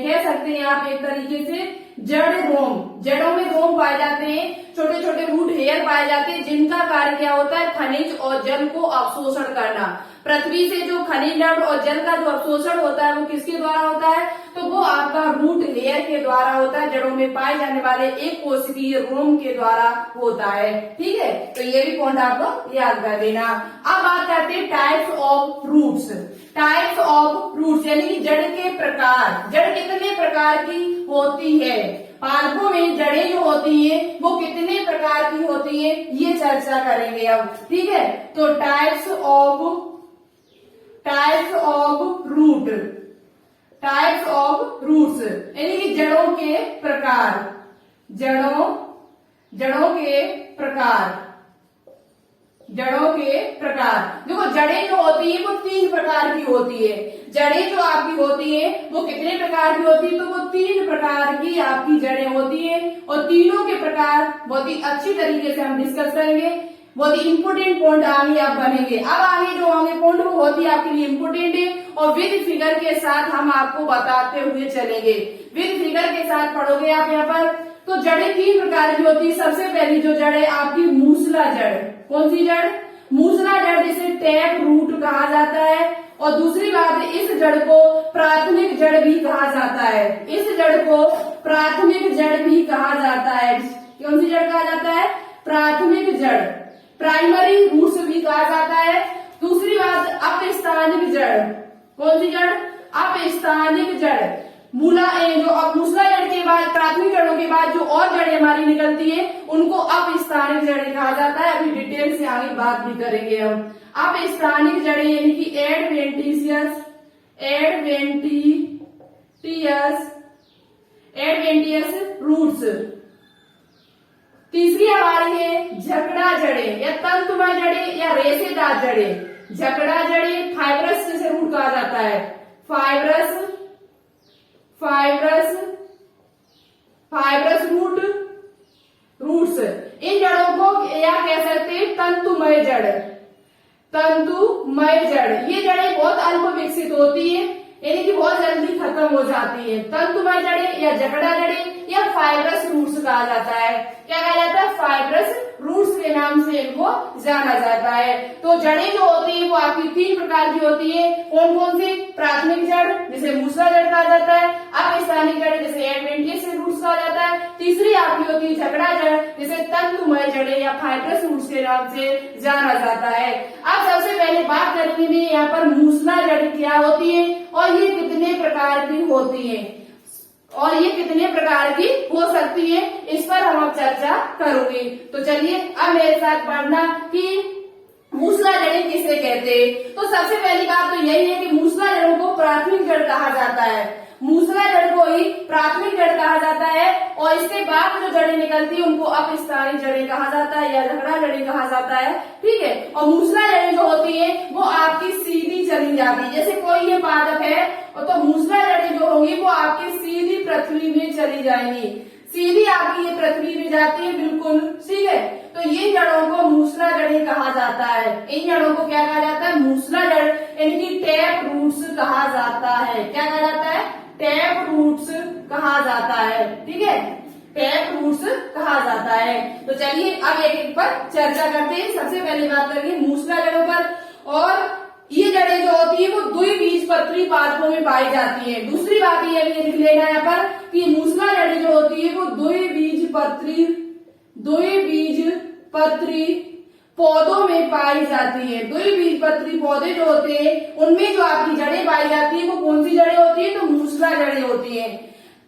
कह सकते हैं आप एक तरीके से जड़ रोम। जड़ों में रोम पाए जाते हैं, छोटे छोटे रूट हेयर पाए जाते हैं जिनका कार्य क्या होता है, खनिज और जल को अवशोषण करना। पृथ्वी से जो खनिज लवण और जल का जो अवशोषण होता है वो किसके द्वारा होता है, तो वो आपका रूट लेयर के द्वारा होता है, जड़ों में पाए जाने वाले एक कोशिकीय रोम के द्वारा होता है। ठीक है, तो ये भी पॉइंट आप लोग याद कर लेना। अब बात करते हैं types of roots. Types of roots यानी कि जड़ के प्रकार। जड़ कितने प्रकार की होती है, पादपों में जड़ें जो होती है वो कितने प्रकार की होती है, ये चर्चा करेंगे अब। ठीक है, तो types of root, types of roots यानी कि जड़ों के प्रकार, जड़ों के प्रकार। देखो जड़ें जो होती है वो 3 प्रकार की होती है। जड़ें जो आपकी होती है वो कितने प्रकार की होती है, तो वो 3 प्रकार की आपकी जड़ें होती है, और तीनों के प्रकार बहुत ही अच्छी तरीके से हम डिस्कस करेंगे। बहुत ही इंपोर्टेंट पॉइंट आगे आप बनेंगे। अब आगे जो होंगे पॉइंट वो बहुत ही आपके लिए इंपोर्टेंट है, और विद फिगर के साथ हम आपको बताते हुए चलेंगे। विद फिगर के साथ पढ़ोगे आप यहाँ पर। तो जड़ें 3 प्रकार की होती है। सबसे पहली जो जड़ है आपकी मूसला जड़। कौन सी जड़, मूसला जड़, जिसे टैप रूट कहा जाता है। और दूसरी बात है, इस जड़ को प्राथमिक जड़ भी कहा जाता है। इस जड़ को प्राथमिक जड़ भी कहा जाता है। कौन सी जड़ कहा जाता है, प्राथमिक जड़, प्राइमरी रूट्स भी कहा जाता है। दूसरी बात अपस्थानिक जड़। कौन सी जड़, अपस्थानिक जड़। जो अब मूसला जड़ के बाद, प्राथमिक जड़ों के बाद जो और जड़ें हमारी निकलती है उनको अपस्थानिक जड़ें कहा जाता है। अभी डिटेल से आगे बात भी करेंगे हम। अपस्थानिक जड़ें यानी कि एडवेंटियस रूट्स। तीसरी हमारी है झकड़ा जड़ें या तंतुमय जड़ें या रेशेदार जड़ें। झकड़ा जड़ें फाइब्रस से रूट कहा जाता है। Fibrous roots. इन जड़ों को या कह सकते हैं तंतुमय जड़। ये जड़ें बहुत अल्प विकसित होती है, यानी कि बहुत जल्दी खत्म हो जाती है। तंतुमय जड़ें या जकड़ा जड़ें या फाइब्रस रूट्स कहा जाता है। क्या कहा जाता है, फाइब्रस रूट्स के नाम से इनको जाना जाता है। तो जड़ें जो होती है वो आपकी 3 प्रकार की होती है। कौन कौन सी, प्राथमिक जड़ जिसे मूसला जड़ कहा जाता है, अपस्थानिक जड़ जिसे एडवेंटियस रूट्स कहा जाता है, तीसरी आपकी होती है झकड़ा जड़ जिसे तंतुमय जड़ें या फाइब्रस रूट्स के नाम से जाना जाता है। अब सबसे पहले बात करेंगे यहाँ पर मूसला जड़ क्या होती है और ये कितने प्रकार की होती है, और ये कितने प्रकार की हो सकती है, इस पर हम अब चर्चा करेंगे। तो चलिए अब मेरे साथ पढ़ना कि मूसला जड़ें किसे कहते हैं। तो सबसे पहली बात तो यही है कि मूसला जड़ों को प्राथमिक जड़ कहा जाता है। मूसला जड़ को ही प्राथमिक जड़ कहा जाता है, और इसके बाद जो जड़ें निकलती है उनको अपस्थानिक जड़ें कहा जाता है या झकड़ा जड़ें कहा जाता है। ठीक है, और मूसला जड़ें जो होती है वो आपकी सीधी चली जाती है। जैसे कोई ये पादप है तो मूसला जड़ें जो होंगी वो आपकी सीधी पृथ्वी में चली जाएंगी, सीधी आपकी ये पृथ्वी में जाती है, बिल्कुल। ठीक है, तो ये जड़ों को मूसला जड़ें कहा जाता है। इन जड़ों को क्या कहा जाता है, मूसला जड़ यानी कि टैप रूट्स कहा जाता है। क्या कहा जाता है, टैप रूट्स कहा जाता है। ठीक है, टैप रूट्स कहा जाता है। तो चलिए अब एक एक पर चर्चा करते हैं। सबसे पहले बात करेंगे मूसला जड़ों पर। और ये जड़ें जो होती है वो द्विबीजपत्री पादपों में पाई जाती है। दूसरी बात ये भी लिख लेना यहाँ पर कि मूसला जड़ें जो होती है वो द्विबीजपत्री पौधों में पाई जाती है। द्विबीजपत्री पौधे जो होते हैं उनमें जो आपकी जड़ें पाई जाती है वो कौन सी जड़ें होती है, तो मूसला जड़ें होती है।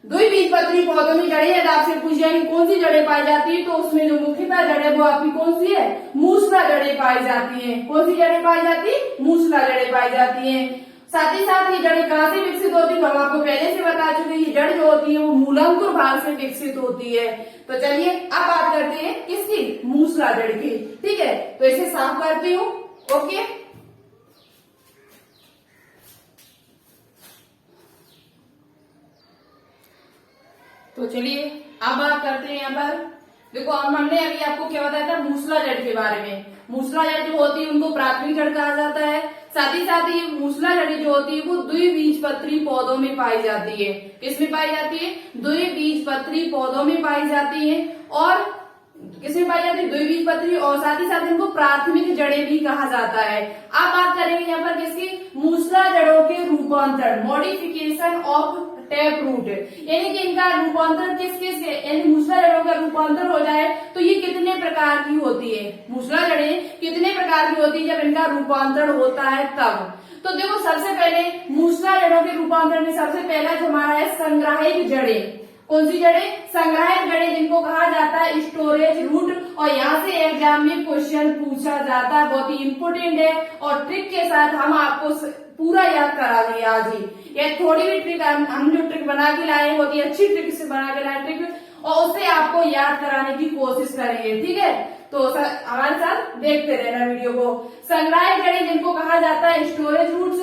द्विबीजपत्री पौधों में जड़ें यदि आपसे पूछ जाए कि कौन सी जड़ें पाई जाती है, तो उसमें जो मुख्यतः जड़ है वो आपकी कौन सी है, मूसला जड़ें पाई जाती है। कौन सी जड़ें पाई जाती है, मूसला जड़ें पाई जाती है। साथ ही साथ ये जड़ें कहाँ से विकसित होती है, तो हम आपको पहले से बता चुके हैं। ये जड़ जो होती है वो मूलांकुर भाग से विकसित होती है। तो चलिए अब बात करते हैं किसकी, मूसला जड़ की। ठीक है, तो इसे साफ करती हूँ। ओके, तो चलिए अब बात करते हैं यहाँ पर। देखो हमने अभी आपको क्या बताया था मूसला जड़ के बारे में। मूसला जड़ जो होती है उनको प्राथमिक जड़ कहा जाता है। साथ ही साथ ये मूसला जड़ जो होती है वो द्विबीजपत्री पौधों में पाई जाती है। किसमें पाई जाती है, द्विबीजपत्री पौधों में पाई जाती है। और किसमें पाई जाती है, द्विबीजपत्री, और साथ ही साथ इनको प्राथमिक जड़ें भी कहा जाता है। अब बात करेंगे यहाँ पर किसकी, मूसला जड़ों के रूपांतरण, मॉडिफिकेशन ऑफ टैप रूट, यानी कि इनका रूपांतरण किस किस के, यानी मूसला जड़ों का रूपांतरण हो जाए तो ये कितने प्रकार की होती है, मूसला जड़ें कितने प्रकार की होती है जब इनका रूपांतरण होता है तब। तो देखो सबसे पहले मूसला जड़ों के रूपांतरण में सबसे पहला जो हमारा है संग्राहिक जड़ें। कौन सी जड़ें, संग्राहिक जड़ें, जिनको कहा जाता है स्टोरेज रूट। और यहाँ से एग्जाम में क्वेश्चन पूछा जाता है, बहुत ही इंपोर्टेंट है और ट्रिक के साथ हम आपको पूरा याद करा देंगे आज ही। ये थोड़ी भी ट्रिक हम जो ट्रिक बना के लाए बहुत ही अच्छी ट्रिक से बना के लाए ट्रिक, और उससे आपको याद कराने की कोशिश करेंगे, ठीक है। तो हमारे साथ देखते रहना वीडियो को। संग्राहिक जड़ें जिनको कहा जाता है स्टोरेज रूट्स,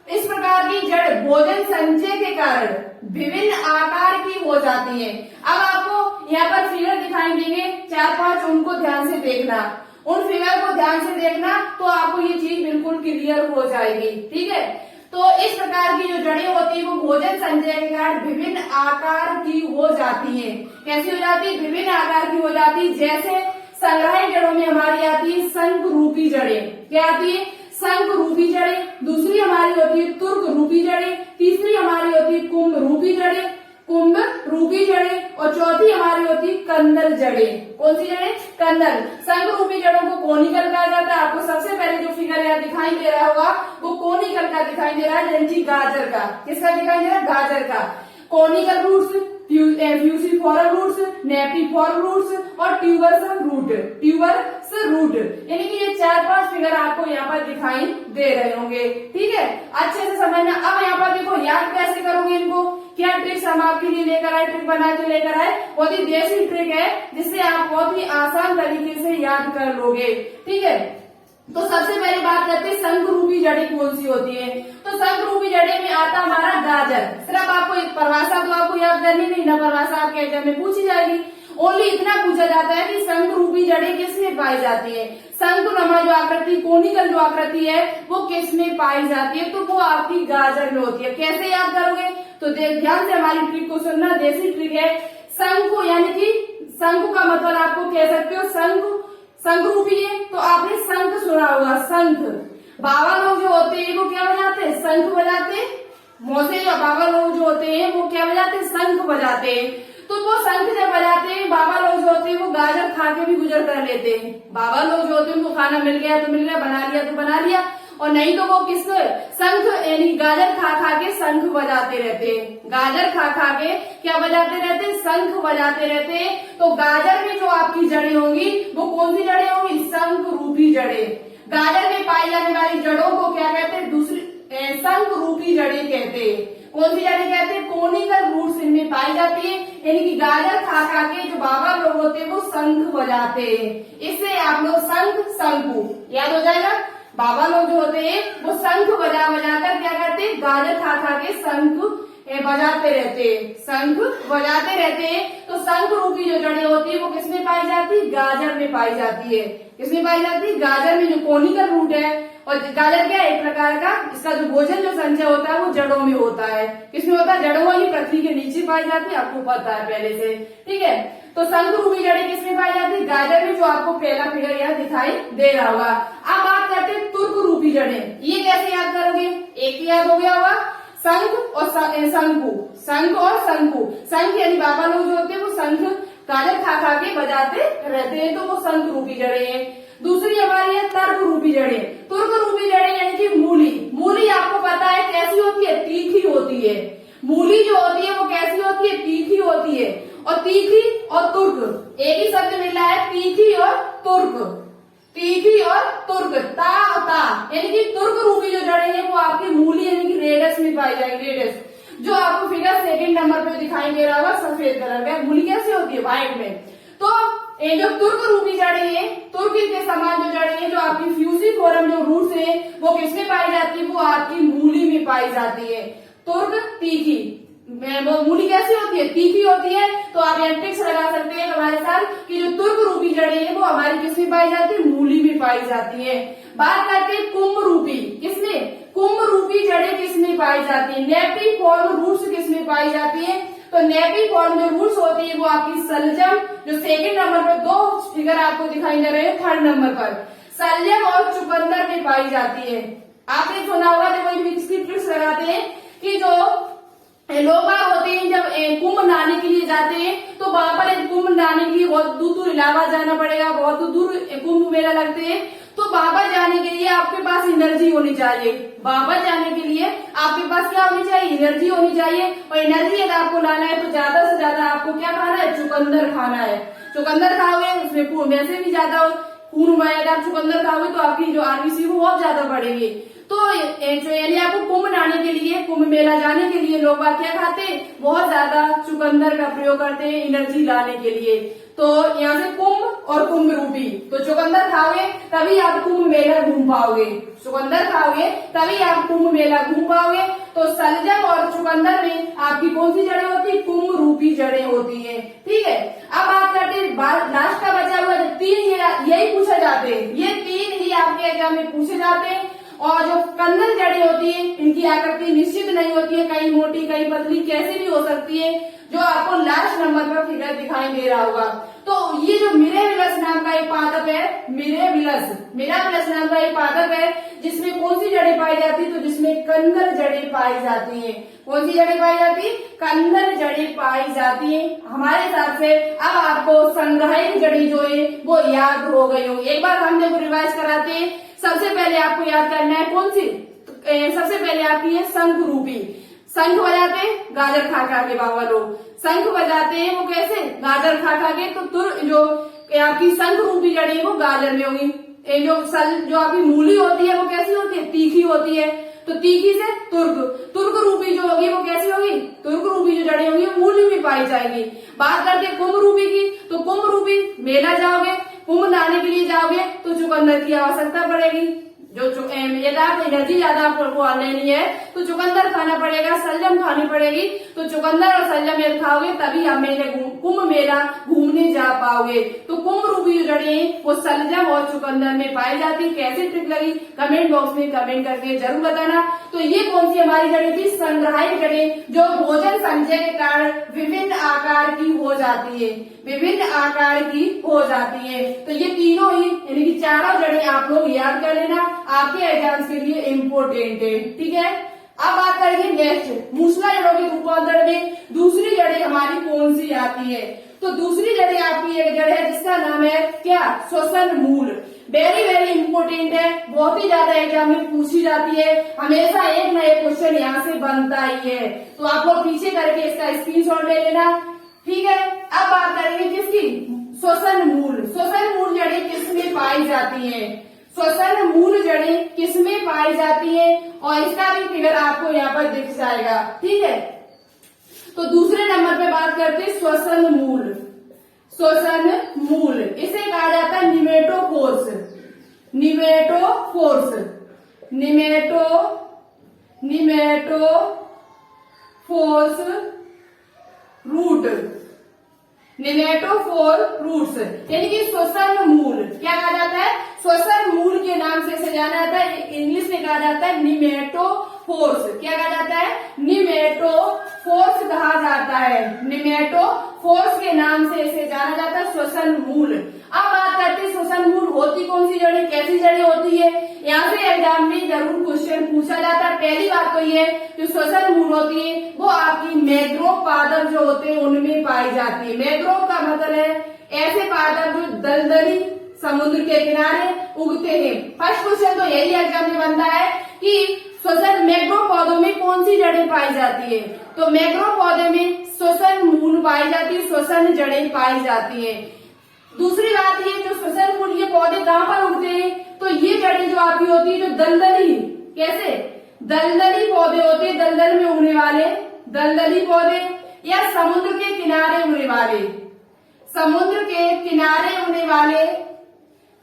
इस प्रकार की जड़ भोजन संचय के कारण विभिन्न आकार की हो जाती है। अब आपको यहाँ पर फिगर दिखाई देंगे 4-5, उनको ध्यान से देखना, उन फिगर को ध्यान से देखना तो आपको ये चीज बिल्कुल क्लियर हो जाएगी, ठीक है। तो इस प्रकार की जो जड़ें होती है वो भोजन संचय के कारण विभिन्न आकार की हो जाती है। कैसी हो जाती है, विभिन्न आकार की हो जाती है। जैसे संग्राहिक जड़ों में हमारी आती है शंख रूपी जड़ें, क्या आती है, शंख रूपी जड़ें। दूसरी हमारी होती है तुर्क रूपी जड़ें, तीसरी हमारी होती है कुंभ रूपी जड़ें, कुंभ रूपी जड़ें, और चौथी हमारी होती है कंदल जड़ें। कौन सी जड़ें, कंदल। शंख रूपी जड़ों को कोनिकल कहा जाता है। आपको सबसे पहले जो फिगर यहाँ दिखाई दे रहा होगा वो कोनिकल का दिखाई दे रहा है, यानी कि गाजर का। किसका दिखाई दे रहा है, गाजर का। कोनिकल रूट्स, फ्यूसिफोरम रूट्स, नेपिफोरम रूट्स और ट्यूबरस रूट, ट्यूबरस रूट, यानी कि ये 4-5 फिगर आपको यहाँ पर दिखाई दे रहे होंगे, ठीक है। अच्छे से समझना। अब यहाँ पर देखो याद कैसे करोगे इनको, क्या ट्रिक्स हम आपके लिए लेकर आए, ट्रिक बना के लेकर आए, बहुत ही देसी ट्रिक है जिससे आप बहुत ही आसान तरीके से याद कर लोगे, ठीक है। तो सबसे पहले बात करते हैं शंख रूपी जड़ें कौन सी होती है। तो शंख रूपी जड़ें में आता हमारा गाजर। सिर्फ आपको एक परिभाषा तो आपको याद करनी नहीं, ना परिभाषा आपके एग्जाम में पूछी जाएगी। ओनली इतना पूछा जाता है कि शंख रूपी जड़ें किसमें पाई जाती है, शंकुनमा जो आकृति, कोनिकल जो आकृति है वो किसमें पाई जाती है, तो वो आपकी गाजर में होती है। कैसे याद करोगे, तो ध्यान से हमारी ट्रिक को सुनना, देसी ट्रिक है। शंख यानी कि शंख का मतलब आपको कह सकते हो शंख रूपी है, तो आपने शंख सुना होगा, शंख। बाबा लोग जो होते हैं वो क्या बजाते हैं, शंख बजाते हैं। मौसे या बाबा लोग जो होते हैं वो क्या बजाते हैं, शंख बजाते हैं। तो वो शंख जब बजाते हैं, बाबा लोग जो होते हैं वो गाजर खा के भी गुजर कर लेते हैं। बाबा लोग जो होते हैं उनको खाना मिल गया तो मिल गया, बना लिया तो बना लिया, और नहीं तो वो किस शंख यानी गाजर खा खा के शंख बजाते रहते हैं। गाजर खा खा के क्या बजाते रहते हैं, शंख बजाते रहते हैं। तो गाजर में जो आपकी जड़ें होंगी वो कौन सी जड़ें होंगी, शंख रूपी जड़ें। गाजर में पाई जाने वाली जड़ों को क्या कहते हैं, दूसरी शंख रूपी जड़ें कहते हैं। कौन सी जड़ें कहते हैं, कोनिकल रूट्स इनमें पाई जाती है, यानी कि गाजर खा खा के जो बाबा लोग होते हैं वो शंख बजाते हैं। इससे आप लोग शंख शंकु याद हो जाएगा। बाबा लोग जो होते हैं वो शंख बजा बजाकर क्या करते हैं, गाजर खा खा के शंख बजाते रहते हैं, शंख बजाते रहते हैं। तो शंख रूपी जो जड़ें होती है वो किसमें पाई जाती है, गाजर में पाई जाती है। किसमें पाई जाती है, गाजर में। जो कोनिकल रूट है, और गाजर क्या है, एक प्रकार का इसका जो भोजन जो संचय होता है वो जड़ों में होता है। किसमें होता है, जड़ों वाली पृथ्वी के नीचे पाई जाती है, आपको पता है पहले से, ठीक है। तो शंख रूपी जड़ें किसमें पाई जाती है, गाजर में, जो आपको पहला फिगर यहाँ दिखाई दे रहा होगा। अब बात करते हैं तुर्क रूपी जड़ें। ये कैसे याद करोगे, एक ही याद हो गया होगा, शंख और शंकु, शंख और शंकु। शंख यानी बाबा लोग जो होते हैं वो शंख गाजर खा खा के बजाते रहते हैं, तो वो शंख रूपी जड़ें हैं। दूसरी हमारी है तर्क रूपी जड़ें। तुर्क रूपी जड़ें यानी कि मूली। मूली आपको पता है कैसी होती है, तीखी होती है। मूली जो होती है वो कैसी होती है, तीखी होती है। और तीखी और तुर्क एक ही शब्द मिल रहा है, तीखी और तुर्क, तीखी और तुर्क, ता यानी कि तुर्क रूपी जो जड़ें हैं वो आपकी मूली यानी कि रेडस में पाई जाएगी। रेडस जो आपको फिगर 2 नंबर पे दिखाई दे रहा होगा सफेद कलर का, मूली कैसे होती है, व्हाइट में। तो ये जो तुर्क रूपी जड़ें हैं, तुर्क के समान जो जड़ें हैं, जो आपकी फ्यूसिफोरम जो रूट्स है वो किसमें पाई जाती है, वो आपकी मूली में पाई जाती है। तुर्क तीखी, वो मूली कैसी होती है, तीखी होती है। तो आप यहाँ ट्रिक्स लगा सकते हैं हमारे साथ कि जो तुर्क रूपी जड़ें हैं वो हमारी किसमें पाई जाती है, मूली में पाई जाती है। बात करते हैं कुंभ रूपी, किसमें, कुंभ रूपी जड़ें किसमें पाई जाती है, नेपिफॉर्म रूट्स किसमें पाई जाती है। तो नेपिफॉर्म जो रूट्स होती है वो आपकी सलजम, जो 2 नंबर पे 2 फिगर आपको दिखाई दे रहे हैं 3rd नंबर पर। सलजम और चुकंदर में पाई जाती है। आपने सुना होगा जब कोई मिक्स की ट्रिक्स लगाते हैं कि जो लोग होते हैं जब कुंभ नहाने के लिए जाते हैं तो वहां पर कुंभ नहाने के लिए बहुत दूर दूर इलाहाबाद जाना पड़ेगा, बहुत दूर दूर कुंभ मेला लगते हैं। तो वहां पर जाने के लिए आपके पास एनर्जी होनी चाहिए। वहां पर जाने के लिए आपके पास क्या होनी चाहिए? एनर्जी होनी चाहिए। और एनर्जी अगर आपको लाना है तो ज्यादा से ज्यादा आपको क्या खाना है? चुकंदर खाना है। चुकंदर खाओगे उसमें वैसे भी ज्यादा खून बनेगा। आप चुकंदर खाओगे तो आपकी जो आरबीसी वो बहुत ज्यादा बढ़ेगी। तो यानी आपको कुंभ नहाने के लिए, कुंभ मेला जाने के लिए लोग क्या खाते हैं? बहुत ज्यादा चुकंदर का प्रयोग करते हैं एनर्जी लाने के लिए। तो यहाँ से कुंभ और कुंभ रूपी, तो चुकंदर खाओगे तभी आप कुंभ मेला घूम पाओगे। चुकंदर खाओगे तभी आप कुंभ मेला घूम पाओगे। तो सलजम और चुकंदर में आपकी कौन सी जड़ें होती है? कुंभ रूपी जड़ें होती है। ठीक है, अब बात करते हैं लास्ट का बचा हुआ 3, यही पूछे जाते हैं। ये 3 ही आपके एग्जाम में पूछे जाते हैं। और जो कंदन जड़ें होती है इनकी आकृति निश्चित नहीं होती है, कहीं मोटी कहीं पतली कैसे भी हो सकती है, जो आपको लास्ट नंबर पर फिगर दिखाई दे रहा होगा। तो ये जो मिरेविलस नाम का एक पादप है, मिरेविलस नाम का एक पादप है, जिसमें कौन सी जड़ें पाई जाती है? तो जिसमें कंदन जड़ें पाई जाती हैं। कौन सी जड़ें पाई जाती है? कंदन जड़ें पाई जाती हैं। हमारे हिसाब से अब आपको संग्राहिक जड़ी जो है वो याद हो गई होगी। एक बार हम देखो रिवाइज कराते हैं। सबसे पहले आपको याद करना है कौन सी? सबसे पहले आपकी है शंख रूपी। शंख बजाते हैं गाजर खा खा के, बाबा लोग शंख बजाते हैं वो कैसे? गाजर खा खा के। तो जो आपकी शंख रूपी जड़ी है वो गाजर में होगी। जो आपकी मूली होती है वो कैसी होती है? तीखी होती है। तो तीखी से तुर्क रूपी जो होगी वो कैसी होगी? तुर्क रूपी जो जड़ी होगी वो मूली में पाई जाएगी। बात करते हैं कुंभ रूपी की, तो कुंभ रूपी मेला जाओगे, कुंभ नहाने के लिए जाओगे तो चुकंदर की आवश्यकता पड़ेगी। यदि आप एनर्जी ज्यादा आपको लेनी है तो चुकंदर खाना पड़ेगा, सलजम खानी पड़ेगी। तो चुकंदर और सलजम यदि खाओगे तभी आप कुंभ मेला घूमने जा पाओगे। तो कुंभ रूपी जो जड़ें हैं वो सलजम और चुकंदर में पाई जाती। कैसे ट्रिक लगी कमेंट बॉक्स में कमेंट करके जरूर बताना। तो ये कौन सी हमारी जड़ें थी? संग्राहिक जड़ें, जो भोजन संचय के कारण विभिन्न आकार की हो जाती है, विभिन्न आकार की हो जाती है। तो ये तीनों ही यानी कि चारों जड़ें आप लोग याद कर लेना, आपके एग्जाम्स के लिए इम्पोर्टेंट है। ठीक है, अब बात करेंगे नेक्स्ट मूसला जड़ों के रूपांतर में दूसरी जड़ें हमारी कौन सी आती है? तो दूसरी जड़ें आपकी एक जड़ है जिसका नाम है क्या? श्वसन मूल। वेरी वेरी इंपॉर्टेंट है, बहुत ही ज्यादा एग्जाम में पूछी जाती है। हमेशा एक ना एक क्वेश्चन यहाँ से बनता ही है। तो आप लोग पीछे करके इसका स्क्रीनशॉट ले लेना। ठीक है, अब बात करेंगे किसकी? श्वसन मूल। श्वसन मूल जड़ें किसमें पाई जाती है? श्वसन मूल जड़ें किसमें पाई जाती है? और इसका भी फिगर आपको यहाँ पर दिख जाएगा। ठीक है, तो दूसरे नंबर पे बात करते हैं श्वसन मूल। श्वसन मूल इसे कहा जाता है pneumatophores. Pneumatophores root, pneumatophore roots यानी कि श्वसन मूल क्या कहा जाता है? श्वसन मूल के नाम से इसे जाना जाता है। इंग्लिश में कहा जाता है निमेटोफोर्स। क्या कहा जाता है? निमेटोफोर्स कहा जाता है। निमेटोफोर्स के नाम से इसे जाना जाता है श्वसन मूल। अब बात करते हैं श्वसन मूल होती कौन सी जड़ें, कैसी जड़ें होती है? यहाँ से एग्जाम में जरूर क्वेश्चन पूछा जाता है। पहली बात तो ये जो श्वसन मूल होती है वो आपकी मैंग्रोव पादप जो होते हैं उनमें पाई जाती है। मैंग्रोव का मतलब है ऐसे पादप जो दलदली समुद्र के किनारे उगते हैं। फर्स्ट क्वेश्चन तो यही एग्जाम में बनता है कि श्वसन मैंग्रोव पौधों में कौन सी जड़ें पाई जाती है? तो मैंग्रोव पौधे में श्वसन मूल पाई जाती है, श्वसन जड़ें पाई जाती है। दूसरी बात ये जो श्वसन मूल ये पौधे कहाँ पर उगते हैं? तो ये जड़ें जो आपकी होती है जो दलदली, कैसे दलदली पौधे होते हैं, दलदल में उगने वाले दलदली पौधे या समुद्र के किनारे उगने वाले, समुद्र के किनारे उगने वाले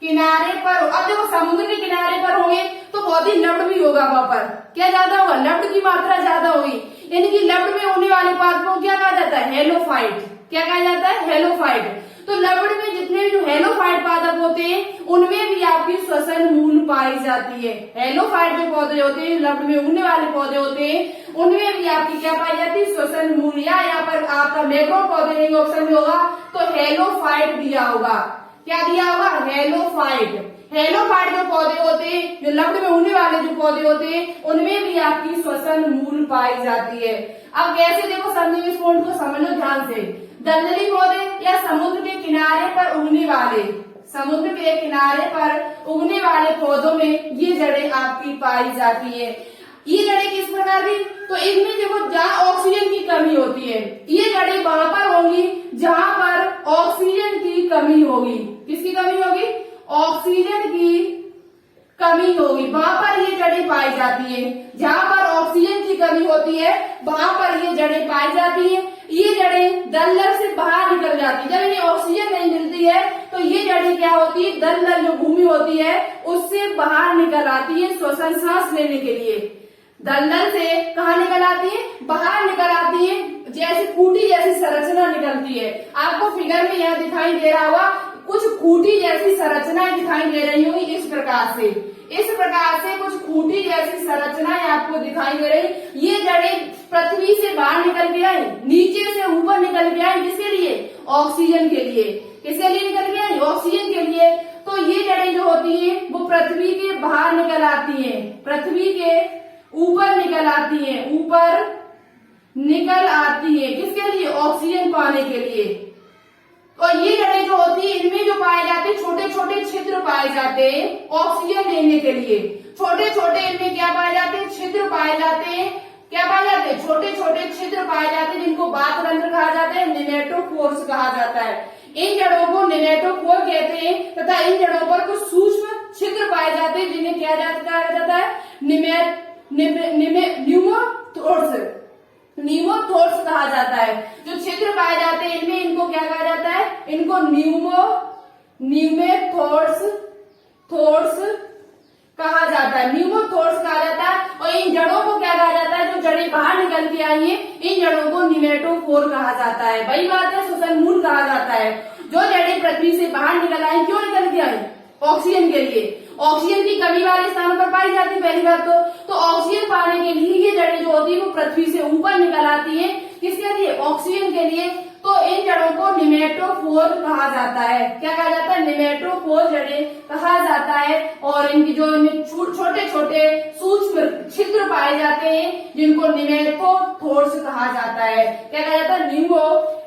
किनारे पर। अब देखो समुद्र के किनारे पर होंगे तो बहुत ही लवण भी होगा, वहां पर क्या ज्यादा होगा? लवण की मात्रा ज्यादा होगी। यानी कि लवण में होने वाले पादपों को क्या कहा जाता है? हेलोफाइट। क्या कहा जाता है? हेलोफाइट। तो लवण में जितने भी जो हेलोफाइट पादप होते हैं उनमें भी आपकी श्वसन मूल पाई जाती है। हेलोफाइट जो पौधे होते हैं, लवण में उगने वाले पौधे होते हैं, उनमें भी आपकी क्या पाई जाती है? श्वसन मूल। या यहाँ पर आपका मैंग्रोव पौधे नहीं ऑप्शन में होगा तो हेलोफाइट दिया होगा। क्या दिया होगा, हेलोफाइट। हेलोफाइट जो पौधे होते हैं, जो लवण में उड़ने वाले जो पौधे होते हैं, उनमें भी आपकी श्वसन मूल पाई जाती है। अब कैसे, देखो समझो, इस पॉइंट को समझो ध्यान से। दलदली पौधे या समुद्र के किनारे पर उगने वाले, समुद्र के किनारे पर उगने वाले पौधों में ये जड़ें आपकी पाई जाती है। ये जड़ें किस प्रकार की, तो इनमें देखो जहाँ ऑक्सीजन की कमी होती है, ये जड़ें वहां पर होंगी जहां पर ऑक्सीजन की कमी होगी। किसकी कमी होगी, ऑक्सीजन की कमी होगी, वहां पर ये जड़ें पाई जाती है। जहां पर ऑक्सीजन की कमी होती है वहां पर ये जड़ें पाई जाती है। ये जड़ें दलदल से बाहर निकल जाती है। जब इन्हें ऑक्सीजन नहीं मिलती है तो ये जड़ें क्या होती है, दलदल जो भूमि होती है उससे बाहर निकल आती है श्वसन सांस लेने के लिए। दलदल से कहाँ निकल आती है, बाहर निकल आती है, जैसे खूंटी जैसी संरचना निकलती है। आपको फिगर में यह दिखाई दे रहा होगा, कुछ खूंटी जैसी संरचनाएं दिखाई दे रही होंगी इस प्रकार से। इस प्रकार से कुछ खूंटी जैसी संरचनाएं आपको दिखाई दे रही। ये जड़ें पृथ्वी से बाहर निकल के आई, नीचे से ऊपर निकल के आई, किसके लिए, ऑक्सीजन के लिए। किसके लिए निकल के आई, ऑक्सीजन के लिए। तो ये जड़ें जो होती है वो पृथ्वी के बाहर निकल आती है, पृथ्वी के ऊपर निकल आती है, ऊपर निकल आती है, किसके लिए, ऑक्सीजन पाने के लिए। और ये जड़ें जो होती है इनमें जो पाए जाते हैं छोटे छोटे छिद्र पाए जाते हैं ऑक्सीजन लेने के लिए। छोटे छोटे इनमें क्या पाए जाते हैं, छिद्र पाए जाते हैं। क्या पाए जाते हैं, छोटे छोटे छिद्र पाए जाते हैं, जिनको बात रंध्र कहा जाता है, निमेटोफोर्स कहा जाता है। इन जड़ों को निमेटोफोर कहते हैं तथा इन जड़ों पर कुछ सूक्ष्म छिद्र पाए जाते हैं जिन्हें क्या कहा जाता है, न्यूमोथोर्स कहा जाता है। जो छिद्र पाए जाते हैं इनमें, इनको क्या कहा जाता है, इनको न्यूमोथोर्स कहा जाता है, न्यूमोथोर्स कहा जाता है। और इन जड़ों को क्या कहा जाता है, जो जड़ें बाहर निकल के आई है, इन जड़ों को निमेटोफोर कहा जाता है। वही बात है, श्वसन मूल कहा जाता है। जो जड़ें पृथ्वी से बाहर निकल आई, क्यों निकल के आई, ऑक्सीजन के लिए। ऑक्सीजन की कमी वाले स्थानों पर पाई जाती है पहली बात तो ऑक्सीजन पाने के लिए ये जड़ें जो होती है वो पृथ्वी से ऊपर निकल आती है, किसके लिए, ऑक्सीजन के लिए। तो इन जड़ों को निमेटोफोर कहा जाता है। क्या कहा जाता है, निमेटोफोर जड़ें कहा जाता है। और इनकी जो छोटे छोटे सूक्ष्म छिद्र पाए जाते हैं जिनको निमेटोथोर्स कहा जाता है। क्या कहा जाता है,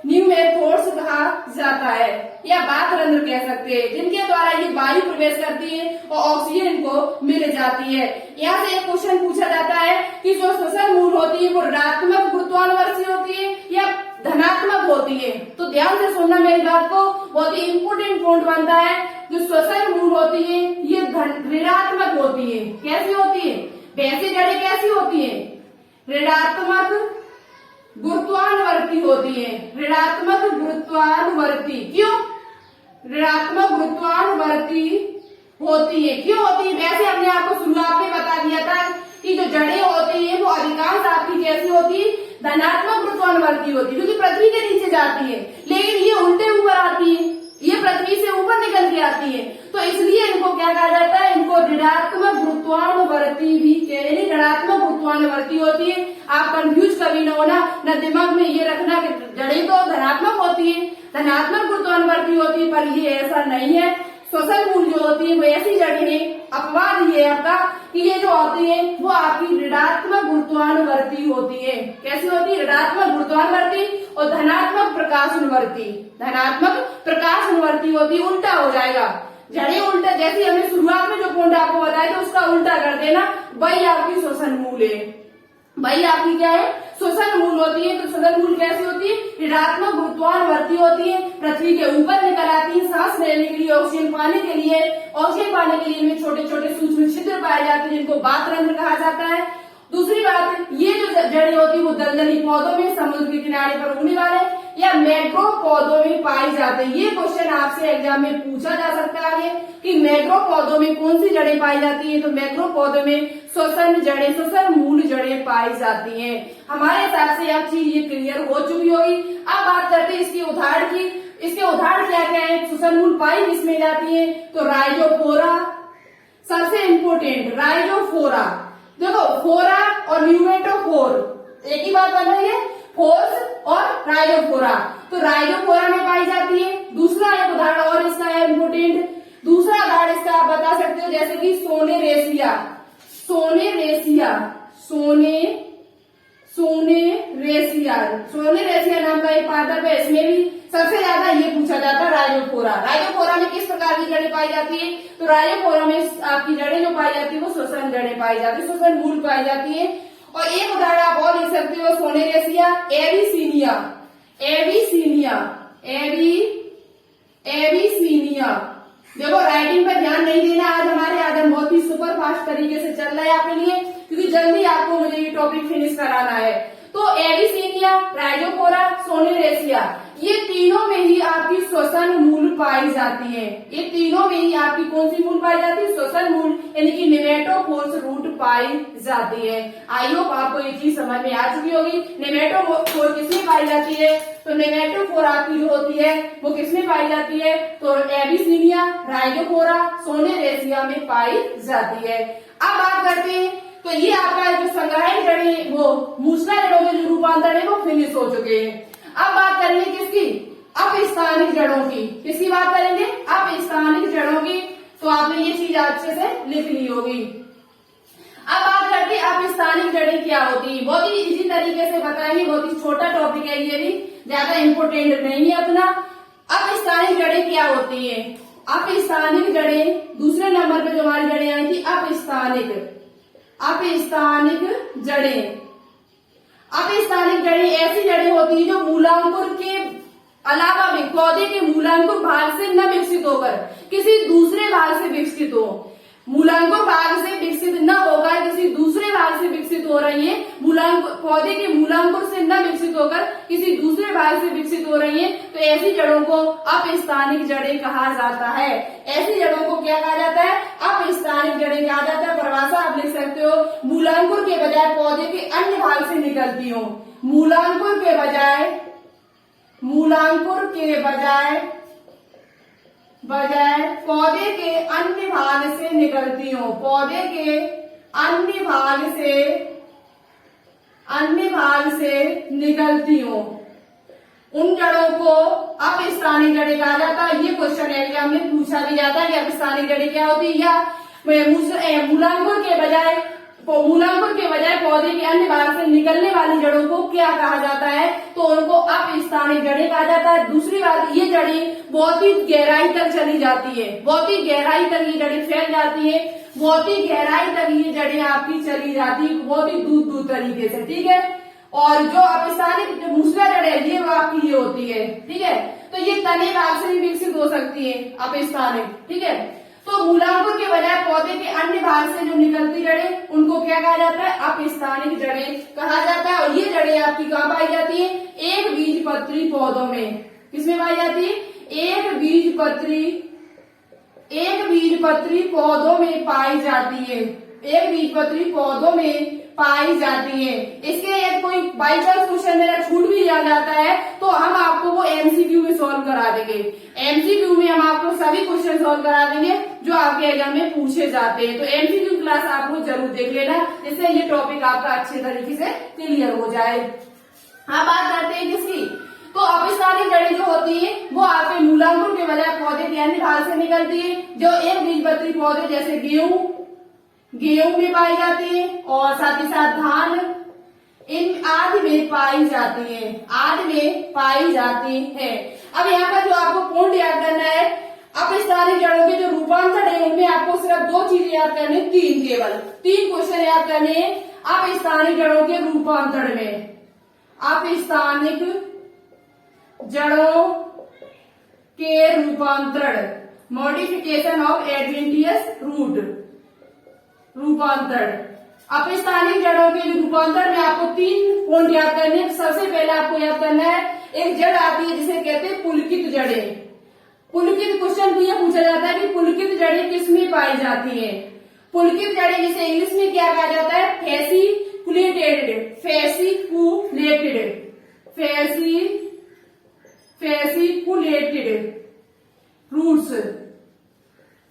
न्यूमेथोर्स कहा जाता है, या बात रंध्र कह सकते हैं, जिनके द्वारा ये वायु प्रवेश करती है और ऑक्सीजन इनको मिल जाती है। यहाँ से एक क्वेश्चन पूछा जाता है कि जो श्वसन मूल होती है वो ऋणात्मक गुरुत्वाकर्षण होती है या धनात्मक होती है। तो ध्यान से सुनना मेरी बात को, बहुत ही इंपोर्टेंट पॉइंट बनता है। जो श्वसन मूल होती है ये ऋणात्मक होती है। कैसी होती है, वैसी जड़ें कैसी होती है, ऋणात्मक गुरुत्वानुवर्ती होती है। ऋणात्मक गुरुत्वानुवर्ती, क्यों, ऋणात्मक गुरुत्वानुवर्ती होती है, क्यों होती है। वैसे हमने आपको शुरुआत में बता दिया था कि जो जड़ें होती है वो अधिकांश आपकी कैसी होती है, धनात्मक गुरुत्वानुवर्ती होती है, क्योंकि पृथ्वी के नीचे जाती है। लेकिन ये उल्टे ऊपर आती है, ये पृथ्वी से ऊपर निकल के आती है, तो इसलिए इनको क्या कहा जाता है, इनको ऋणात्मक गुरुत्वानुवर्ती भी ऋणात्मक गुरुत्वानुवर्ती होती है। आप कंफ्यूज कभी न होना, न दिमाग में ये रखना कि जड़ें तो धनात्मक होती है, धनात्मक गुरुत्वानुवर्ती होती है, पर ये ऐसा नहीं है। श्वसन मूल जो होती है वो ऐसी जड़ें हैं, अपवाद ये आपका कि ये जो होती है वो आपकी ऋणात्मक गुरुत्वानुवर्ती होती है। कैसी होती है, ऋणात्मक गुरुत्वानुवर्ती और धनात्मक प्रकाशानुवर्ती। धनात्मक प्रकाशानुवर्ती होती है, उल्टा हो जाएगा, जड़ें उल्टा, जैसे हमने शुरुआत में जो पॉइंट आपको बताया था उसका उल्टा कर देना, वही आपकी श्वसन मूल है, वही आपकी क्या है, श्वसन मूल होती है। तो श्वसन मूल कैसी होती है, ऋणात्मक गुरुत्वानुवर्ती होती है, पृथ्वी के ऊपर निकल आती है सांस लेने के लिए, ऑक्सीजन पाने के लिए। ऑक्सीजन पाने के लिए इनमें छोटे छोटे सूक्ष्म छिद्र पाए जाते हैं जिनको बात रंध्र कहा जाता है। दूसरी बात, ये जो जड़ें होती है वो दलदली पौधों में, समुद्र के किनारे पर उगने वाले या मैग्रोव पौधों में पाई जाते हैं। ये क्वेश्चन आपसे एग्जाम में पूछा जा सकता है कि मैग्रोव पौधों में कौन सी जड़ें पाई जाती है। तो मैग्रोव पौधों में श्वसन मूल जड़ें पाई जाती हैं। हमारे हिसाब से अब चीज ये क्लियर हो चुकी होगी। अब बात करते हैं इसके उदाहरण की। इसके उदाहरण क्या क्या है, श्वसन मूल पाई किसमें जाती है, तो राइजोफोरा सबसे इम्पोर्टेंट, राइजोफोरा। देखो फोरा और न्यूमेटोफोर एक ही बात बन रही है, फोर्स और राइजोफोरा। तो राइजोफोरा में पाई जाती है। दूसरा एक उदाहरण और इसका है इम्पोर्टेंट, दूसरा उदाहरण इसका आप बता सकते हो जैसे कि सोनेरेसिया, सोनेरेसिया, सोनेरेसिया नाम का एक पादप है, इसमें भी सबसे ज्यादा ये पूछा जाता है राइजोफोरा। राइजोफोरा में किस प्रकार की जड़ें पाई जाती है? तो राइजोफोरा में आपकी जड़ें जो पाई जाती है वो श्वसन जड़ें पाई जाती है, श्वसन मूल पाई जाती है। और एक उदाहरण आप और लिख सकते हो सोनेरेसिया, एबीसीनिया, एबीसीनिया, एबीसीनिया। देखो राइटिंग पर ध्यान नहीं देना, आज हमारे आदम बहुत ही सुपर फास्ट तरीके से चल रहा है आपके लिए, क्योंकि जल्दी आपको मुझे ये टॉपिक फिनिश कराना है। तो एबीसीनिया, राइजोफोरा, सोनेरेसिया, ये तीनों में ही आपकी श्वसन मूल पाई जाती है। ये तीनों में ही आपकी कौन सी मूल पाई जाती है? श्वसन मूल, यानी कि नेमेटोफोर्स रूट पाई जाती है। आई होप आपको ये चीज समझ में आ चुकी होगी। नेमेटोफोर किसमें पाई जाती है? तो नेमेटोफोर आपकी जो होती है वो किसमें पाई जाती है? तो एबीसीनिया, राइजोफोरा, सोनेरेसिया में पाई जाती है। अब बात करते हैं, तो ये आपका जो संग्राही जड़ें वो मूसला जड़ों में जो रूपांतर है वो फिनिश हो चुके हैं। अब बात करेंगे किसकी? अपस्थानिक जड़ों की। किसकी बात करेंगे? अपस्थानिक जड़ों की। तो आपने ये चीज अच्छे से लिख ली होगी। अब बात करते हैं अपस्थानिक जड़ें क्या होती है। बहुत ही इजी तरीके से बताएंगे, बहुत ही छोटा टॉपिक है, ये भी ज्यादा इंपोर्टेंट नहीं है अपना। अपस्थानिक जड़ें क्या होती है? अपस्थानिक जड़ें, दूसरे नंबर पे जो हमारी जड़ें आई थी अपस्थानिक, अपस्थानिक जड़ें। अपस्थानिक जड़ें ऐसी जड़ें होती है जो मूलांकुर के अलावा भी पौधे के मूलांकुर भाग से न विकसित होकर किसी दूसरे भाग से विकसित हो। मूलांकुर भाग से विकसित न होकर किसी दूसरे भाग से विकसित हो रही है, पौधे के मूलांकुर से न विकसित होकर किसी दूसरे भाग से विकसित हो रही है, तो ऐसी जड़ों को अपस्थानिक जड़ें कहा जाता है। ऐसी जड़ों को क्या कहा जाता है? अपस्थानिक जड़ें कहा जाता है। परिभाषा आप लिख सकते हो, मूलांकुर के बजाय पौधे के अन्य भाग से निकलती हो। मूलांकुर के बजाय पौधे के अन्य भाग से निकलती हो, पौधे के अन्य भाग से निकलती हो, उन जड़ों को अपस्थानिक जड़ें कहा जाता है। ये क्वेश्चन एग्जाम में पूछा भी जाता है कि अपस्थानिक जड़ें क्या होती है, या मूलांकुर के बजाय पौधे के अन्य भाग से निकलने वाली जड़ों को क्या कहा जाता है? तो उनको अपस्थानिक जड़ें कहा जाता है। दूसरी बात, ये जड़ें बहुत ही गहराई तक चली जाती है, बहुत ही गहराई तक ये जड़ें फैल जाती है, बहुत ही गहराई तक ये जड़ें आपकी चली जाती है, बहुत ही दूर तरीके से, ठीक है। और जो अपस्थानिक जो मूसला जड़ है ये आपकी ये होती है, ठीक है। तो ये तने भाग से भी विकसित हो सकती है अपस्थानिक, ठीक है। तो मूलांकुर के बजाय पौधे के अन्य भाग से जो निकलती जड़ें उनको क्या कहा जाता है? अपस्थानिक जड़ें कहा जाता है। और ये जड़ें आपकी कहाँ पाई जाती है? एक बीजपत्री पौधों में। किसमें पाई जाती है? एक बीजपत्री पौधों में पाई जाती है, एक बीजपत्री पौधों में पाई जाती है। इसके एक कोई बाई चांस क्वेश्चन मेरा छूट भी लिया जाता है तो हम आपको वो एमसीक्यू में सॉल्व करा देंगे। एमसीक्यू में हम आपको सभी क्वेश्चन सॉल्व करा देंगे जो आपके एग्जाम में पूछे जाते हैं। तो एमसीक्यू क्लास आप लोग जरूर देख लेना, जिससे ये टॉपिक आपका अच्छे तरीके से क्लियर हो जाए। हाँ, बात करते हैं किसकी? तो अपस्थानिक जड़ें जो होती है वो आपके मूलांकुर के बजाय पौधे के अन्य भाग से निकलती है, जो एक बीजपत्री पौधे जैसे गेहूं में पाई जाती है, और साथ ही साथ धान, इन आदि में पाई जाती है, आदि में पाई जाती है। अब यहाँ पर जो आपको पॉइंट याद करना है, अपस्थानिक जड़ों के जो रूपांतर है उनमें आपको सिर्फ दो चीजें याद करनी, केवल तीन क्वेश्चन याद करने हैं अपस्थानिक जड़ों के रूपांतर में। अपस्थानिक जड़ों के रूपांतरण, मॉडिफिकेशन ऑफ एडवेंटियस रूपांतरण। अपस्थानिक जड़ों के रूपांतर में आपको तीन पॉइंट याद करने हैं। सबसे पहले आपको याद करना है, एक जड़ आती है जिसे कहते हैं पुलकित जड़ें। पुलकित क्वेश्चन ये पूछा जाता है कि पुलकित जड़ें किसमें पाई जाती हैं? पुलकित जड़ें जिसे इंग्लिश में क्या कहा जाता है? Fasciculated roots.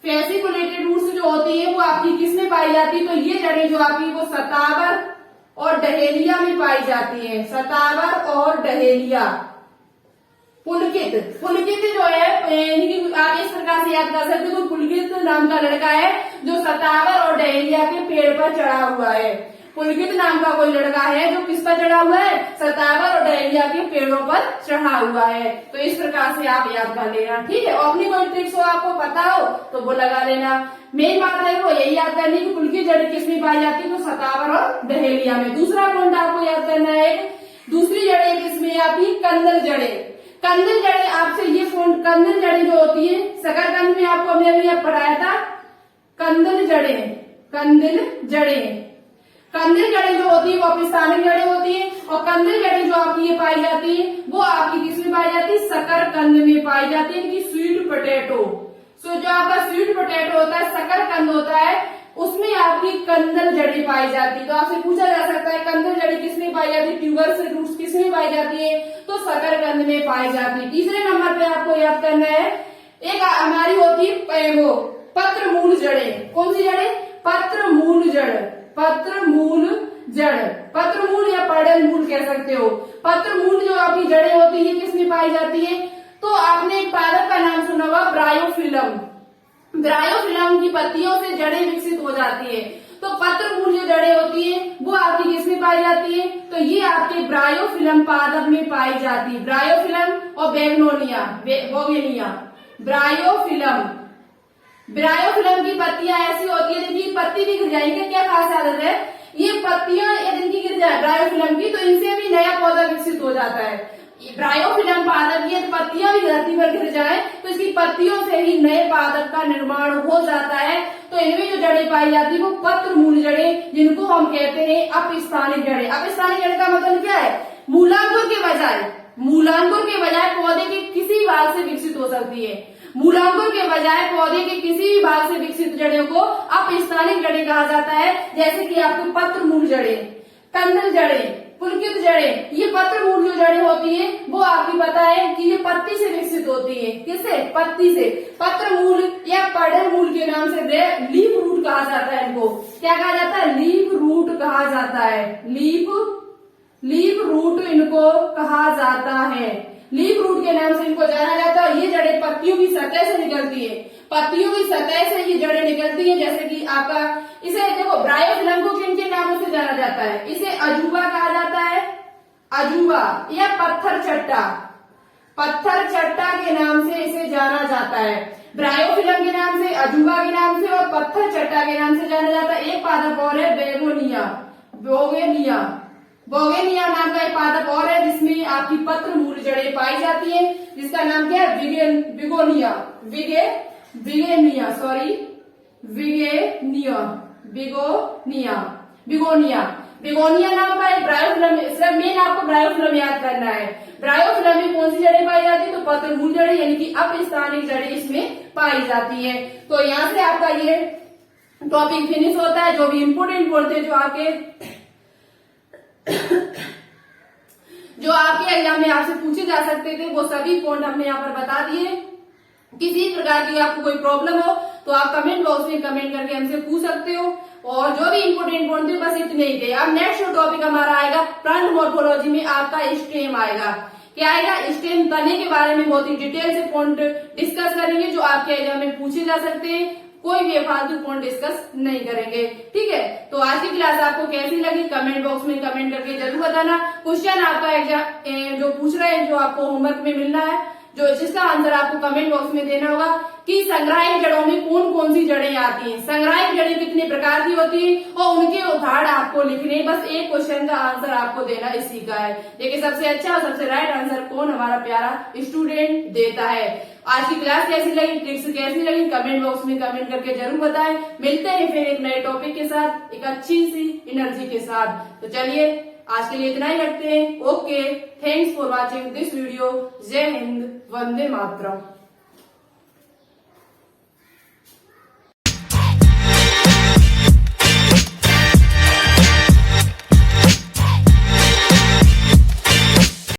फेसिकुलेटेड रूट्स जो होती है वो आपकी किसमें पाई जाती है? तो ये जड़ें जो आपकी वो शतावर और डहेलिया में पाई जाती है, शतावर और डहेलिया। पुलकित। पुलकित जो है आप इस प्रकार से याद कर सकते हो, पुलकित नाम का लड़का है जो सतावर और डहेलिया के पेड़ पर चढ़ा हुआ है। पुलकित नाम का कोई लड़का है जो किस पर चढ़ा हुआ है, सतावर और डहेलिया के पेड़ों पर चढ़ा हुआ है। तो इस प्रकार से आप याद कर लेना, ठीक है। और अपनी कोई ट्रिक्स हो, आपको पता हो तो वो लगा लेना। मेन बात है वो यही याद करनी कि पुलकित जड़ किसमें पाई जाती है, तो सतावर और डहेलिया में। दूसरा पॉइंट आपको याद करना है, दूसरी जड़ें किसमें आती है, कंदल जड़ें। कंदल जड़ें आपसे ये पॉइंट, कंदल जड़ें जो होती है शकरकंद में आपको हमने अभी पढ़ाया था, कंदल जड़ें। कंदल जड़ें, कंदल जड़ें जो होती है वो अपस्थानिक जड़ें होती है, और कंदल जड़ें जो आपकी ये पाई जाती है वो आपकी किसमें पाई जाती है, शकरकंद में पाई जाती है, इनकी स्वीट पोटैटो। सो जो आपका स्वीट पोटैटो होता है, शकरकंद होता है, उसमें आपकी कंदल जड़ें पाई जाती है। तो आपसे पूछा जा सकता है कंदल जड़ें किसमें पाई जाती है, ट्यूबर्स रूट्स किसमें पाई जाती है, तो शकरकंद में पाई जाती है। तीसरे नंबर पे आपको याद करना है, एक हमारी होती है वो पत्र मूल जड़ें। कौन सी जड़ें, पत्र मूल जड़। पत्र मूल जड़, पत्र मूल या पर्डल मूल कह सकते हो। पत्र मूल जो आपकी जड़ें होती है किसमें पाई जाती है, तो आपने एक पादप का नाम सुना होगा, ब्रायोफिलम। ब्रायोफिलम की पत्तियों से जड़ें विकसित हो जाती है। तो पत्र मूल जो जड़ें होती है वो आपकी किसमें पाई जाती है, तो ये आपके ब्रायोफिलम पादप में पाई जाती है। ब्रायोफिलम और बेगनोनिया, बोगेनिया। ब्रायोफिलम, ब्रायोफिलम की पत्तियां ऐसी होती है, जिनकी पत्ती भी गिर जाएंगे। क्या खास आदत है, ये पत्तियां जिनकी गिर जाए ब्रायोफिलम की, तो इनसे भी नया पौधा विकसित हो जाता है। ब्रायोफिलम पादप की पत्तियां भी धरती पर गिर जाए तो इसकी पत्तियों से ही नए पादप का निर्माण हो जाता है। तो इनमें जो जड़ें पाई जाती है वो पत्र मूल जड़ें, जिनको हम कहते हैं अपस्थानिक जड़ें। अपस्थानिक जड़ का मतलब क्या है, मूलांकुर के बजाय, मूलांकुर के बजाय पौधे के किसी भाग से विकसित हो सकती है। मूलांकुर के बजाय पौधे के किसी भी भाग से विकसित जड़ों को अपस्थानिक जड़ें कहा जाता है। जैसे कि आपके पत्र मूल जड़ें, कंदल जड़ें, पुलकित जड़ें। ये पत्र मूल जो जड़ें होती है वो आपकी पता है कि ये पत्ती से विकसित होती है। किससे, पत्ती से। पत्र मूल या पर्डल मूल के नाम से लीफ रूट कहा जाता है। इनको क्या कहा जाता है, लीफ रूट कहा जाता है। लीफ रूट इनको कहा जाता है। लीफ रूट के नाम से इनको जाना जाता है। ये जड़ें पत्तियों की सतह से निकलती है, पत्तियों की सतह से ये जड़ें निकलती हैं। जैसे कि आपका इसे देखो, ब्रायोफिलम को किन के नामों से जाना जाता है, इसे अजूबा कहा जाता है, अजूबा या पत्थर चट्टा। पत्थर चट्टा के नाम से इसे जाना जाता है। ब्रायोफिलम के नाम से, अजूबा के नाम से और पत्थर चट्टा के नाम से जाना जाता है। एक पादप और है बेगोनिया, बोगेनिया। बोगेनिया नाम का एक पादप और है जिसमें आपकी पत्र मूल जड़ें पाई जाती है, जिसका नाम क्या है, बिगोनिया। बिगेनिया, sorry, बिगेनिया, begonia. बिगोनिया नाम का एक ब्रायोफिलम। सिर्फ मेन आपको ब्रायोफिलम याद करना है। ब्रायोफिलम में कौन सी जड़ें पाई जाती है, तो पत्र मूल जड़ें यानी कि अपस्थानिक जड़ें इसमें पाई जाती है। तो यहाँ से आपका ये टॉपिक फिनिश होता है। जो भी इम्पोर्टेंट बोलते जो आपके एग्जाम में आपसे पूछे जा सकते थे वो सभी पॉइंट हमने यहाँ पर बता दिए। किसी प्रकार की आपको कोई प्रॉब्लम हो तो आप कमेंट बॉक्स में कमेंट करके हमसे पूछ सकते हो। और जो भी इम्पोर्टेंट पॉइंट थे बस इतने ही थे। अब नेक्स्ट टॉपिक हमारा आएगा प्लांट मॉर्फोलॉजी में आपका स्टेम आएगा। क्या आएगा, स्टेम तने के बारे में बहुत ही डिटेल से पॉइंट डिस्कस करेंगे जो आपके एग्जाम में पूछे जा सकते हैं। कोई भी फालतू पॉइंट डिस्कस नहीं करेंगे, ठीक है। तो आज की क्लास आपको कैसी लगी कमेंट बॉक्स में कमेंट करके जरूर बताना। क्वेश्चन आपका एग्जाम जो पूछ रहे हैं, जो आपको होमवर्क में मिलना है, जो जिसका आंसर आपको कमेंट बॉक्स में देना होगा कि संग्राहिक जड़ों में कौन कौन सी जड़ें आती हैं, संग्राहिक जड़ें कितने प्रकार की होती हैं और उनके उदाहरण आपको लिखने। बस एक क्वेश्चन का आंसर आपको देना इसी का है। देखिए सबसे अच्छा और सबसे राइट आंसर कौन हमारा प्यारा स्टूडेंट देता है। आज की क्लास कैसी लगी, ट्रिक्स कैसी लगी, कमेंट बॉक्स में कमेंट करके जरूर बताएं। मिलते हैं फिर एक नए टॉपिक के साथ, एक अच्छी सी एनर्जी के साथ। तो चलिए आज के लिए इतना ही रखते हैं। Okay, thanks for watching this video. जय हिंद, वंदे मातरम।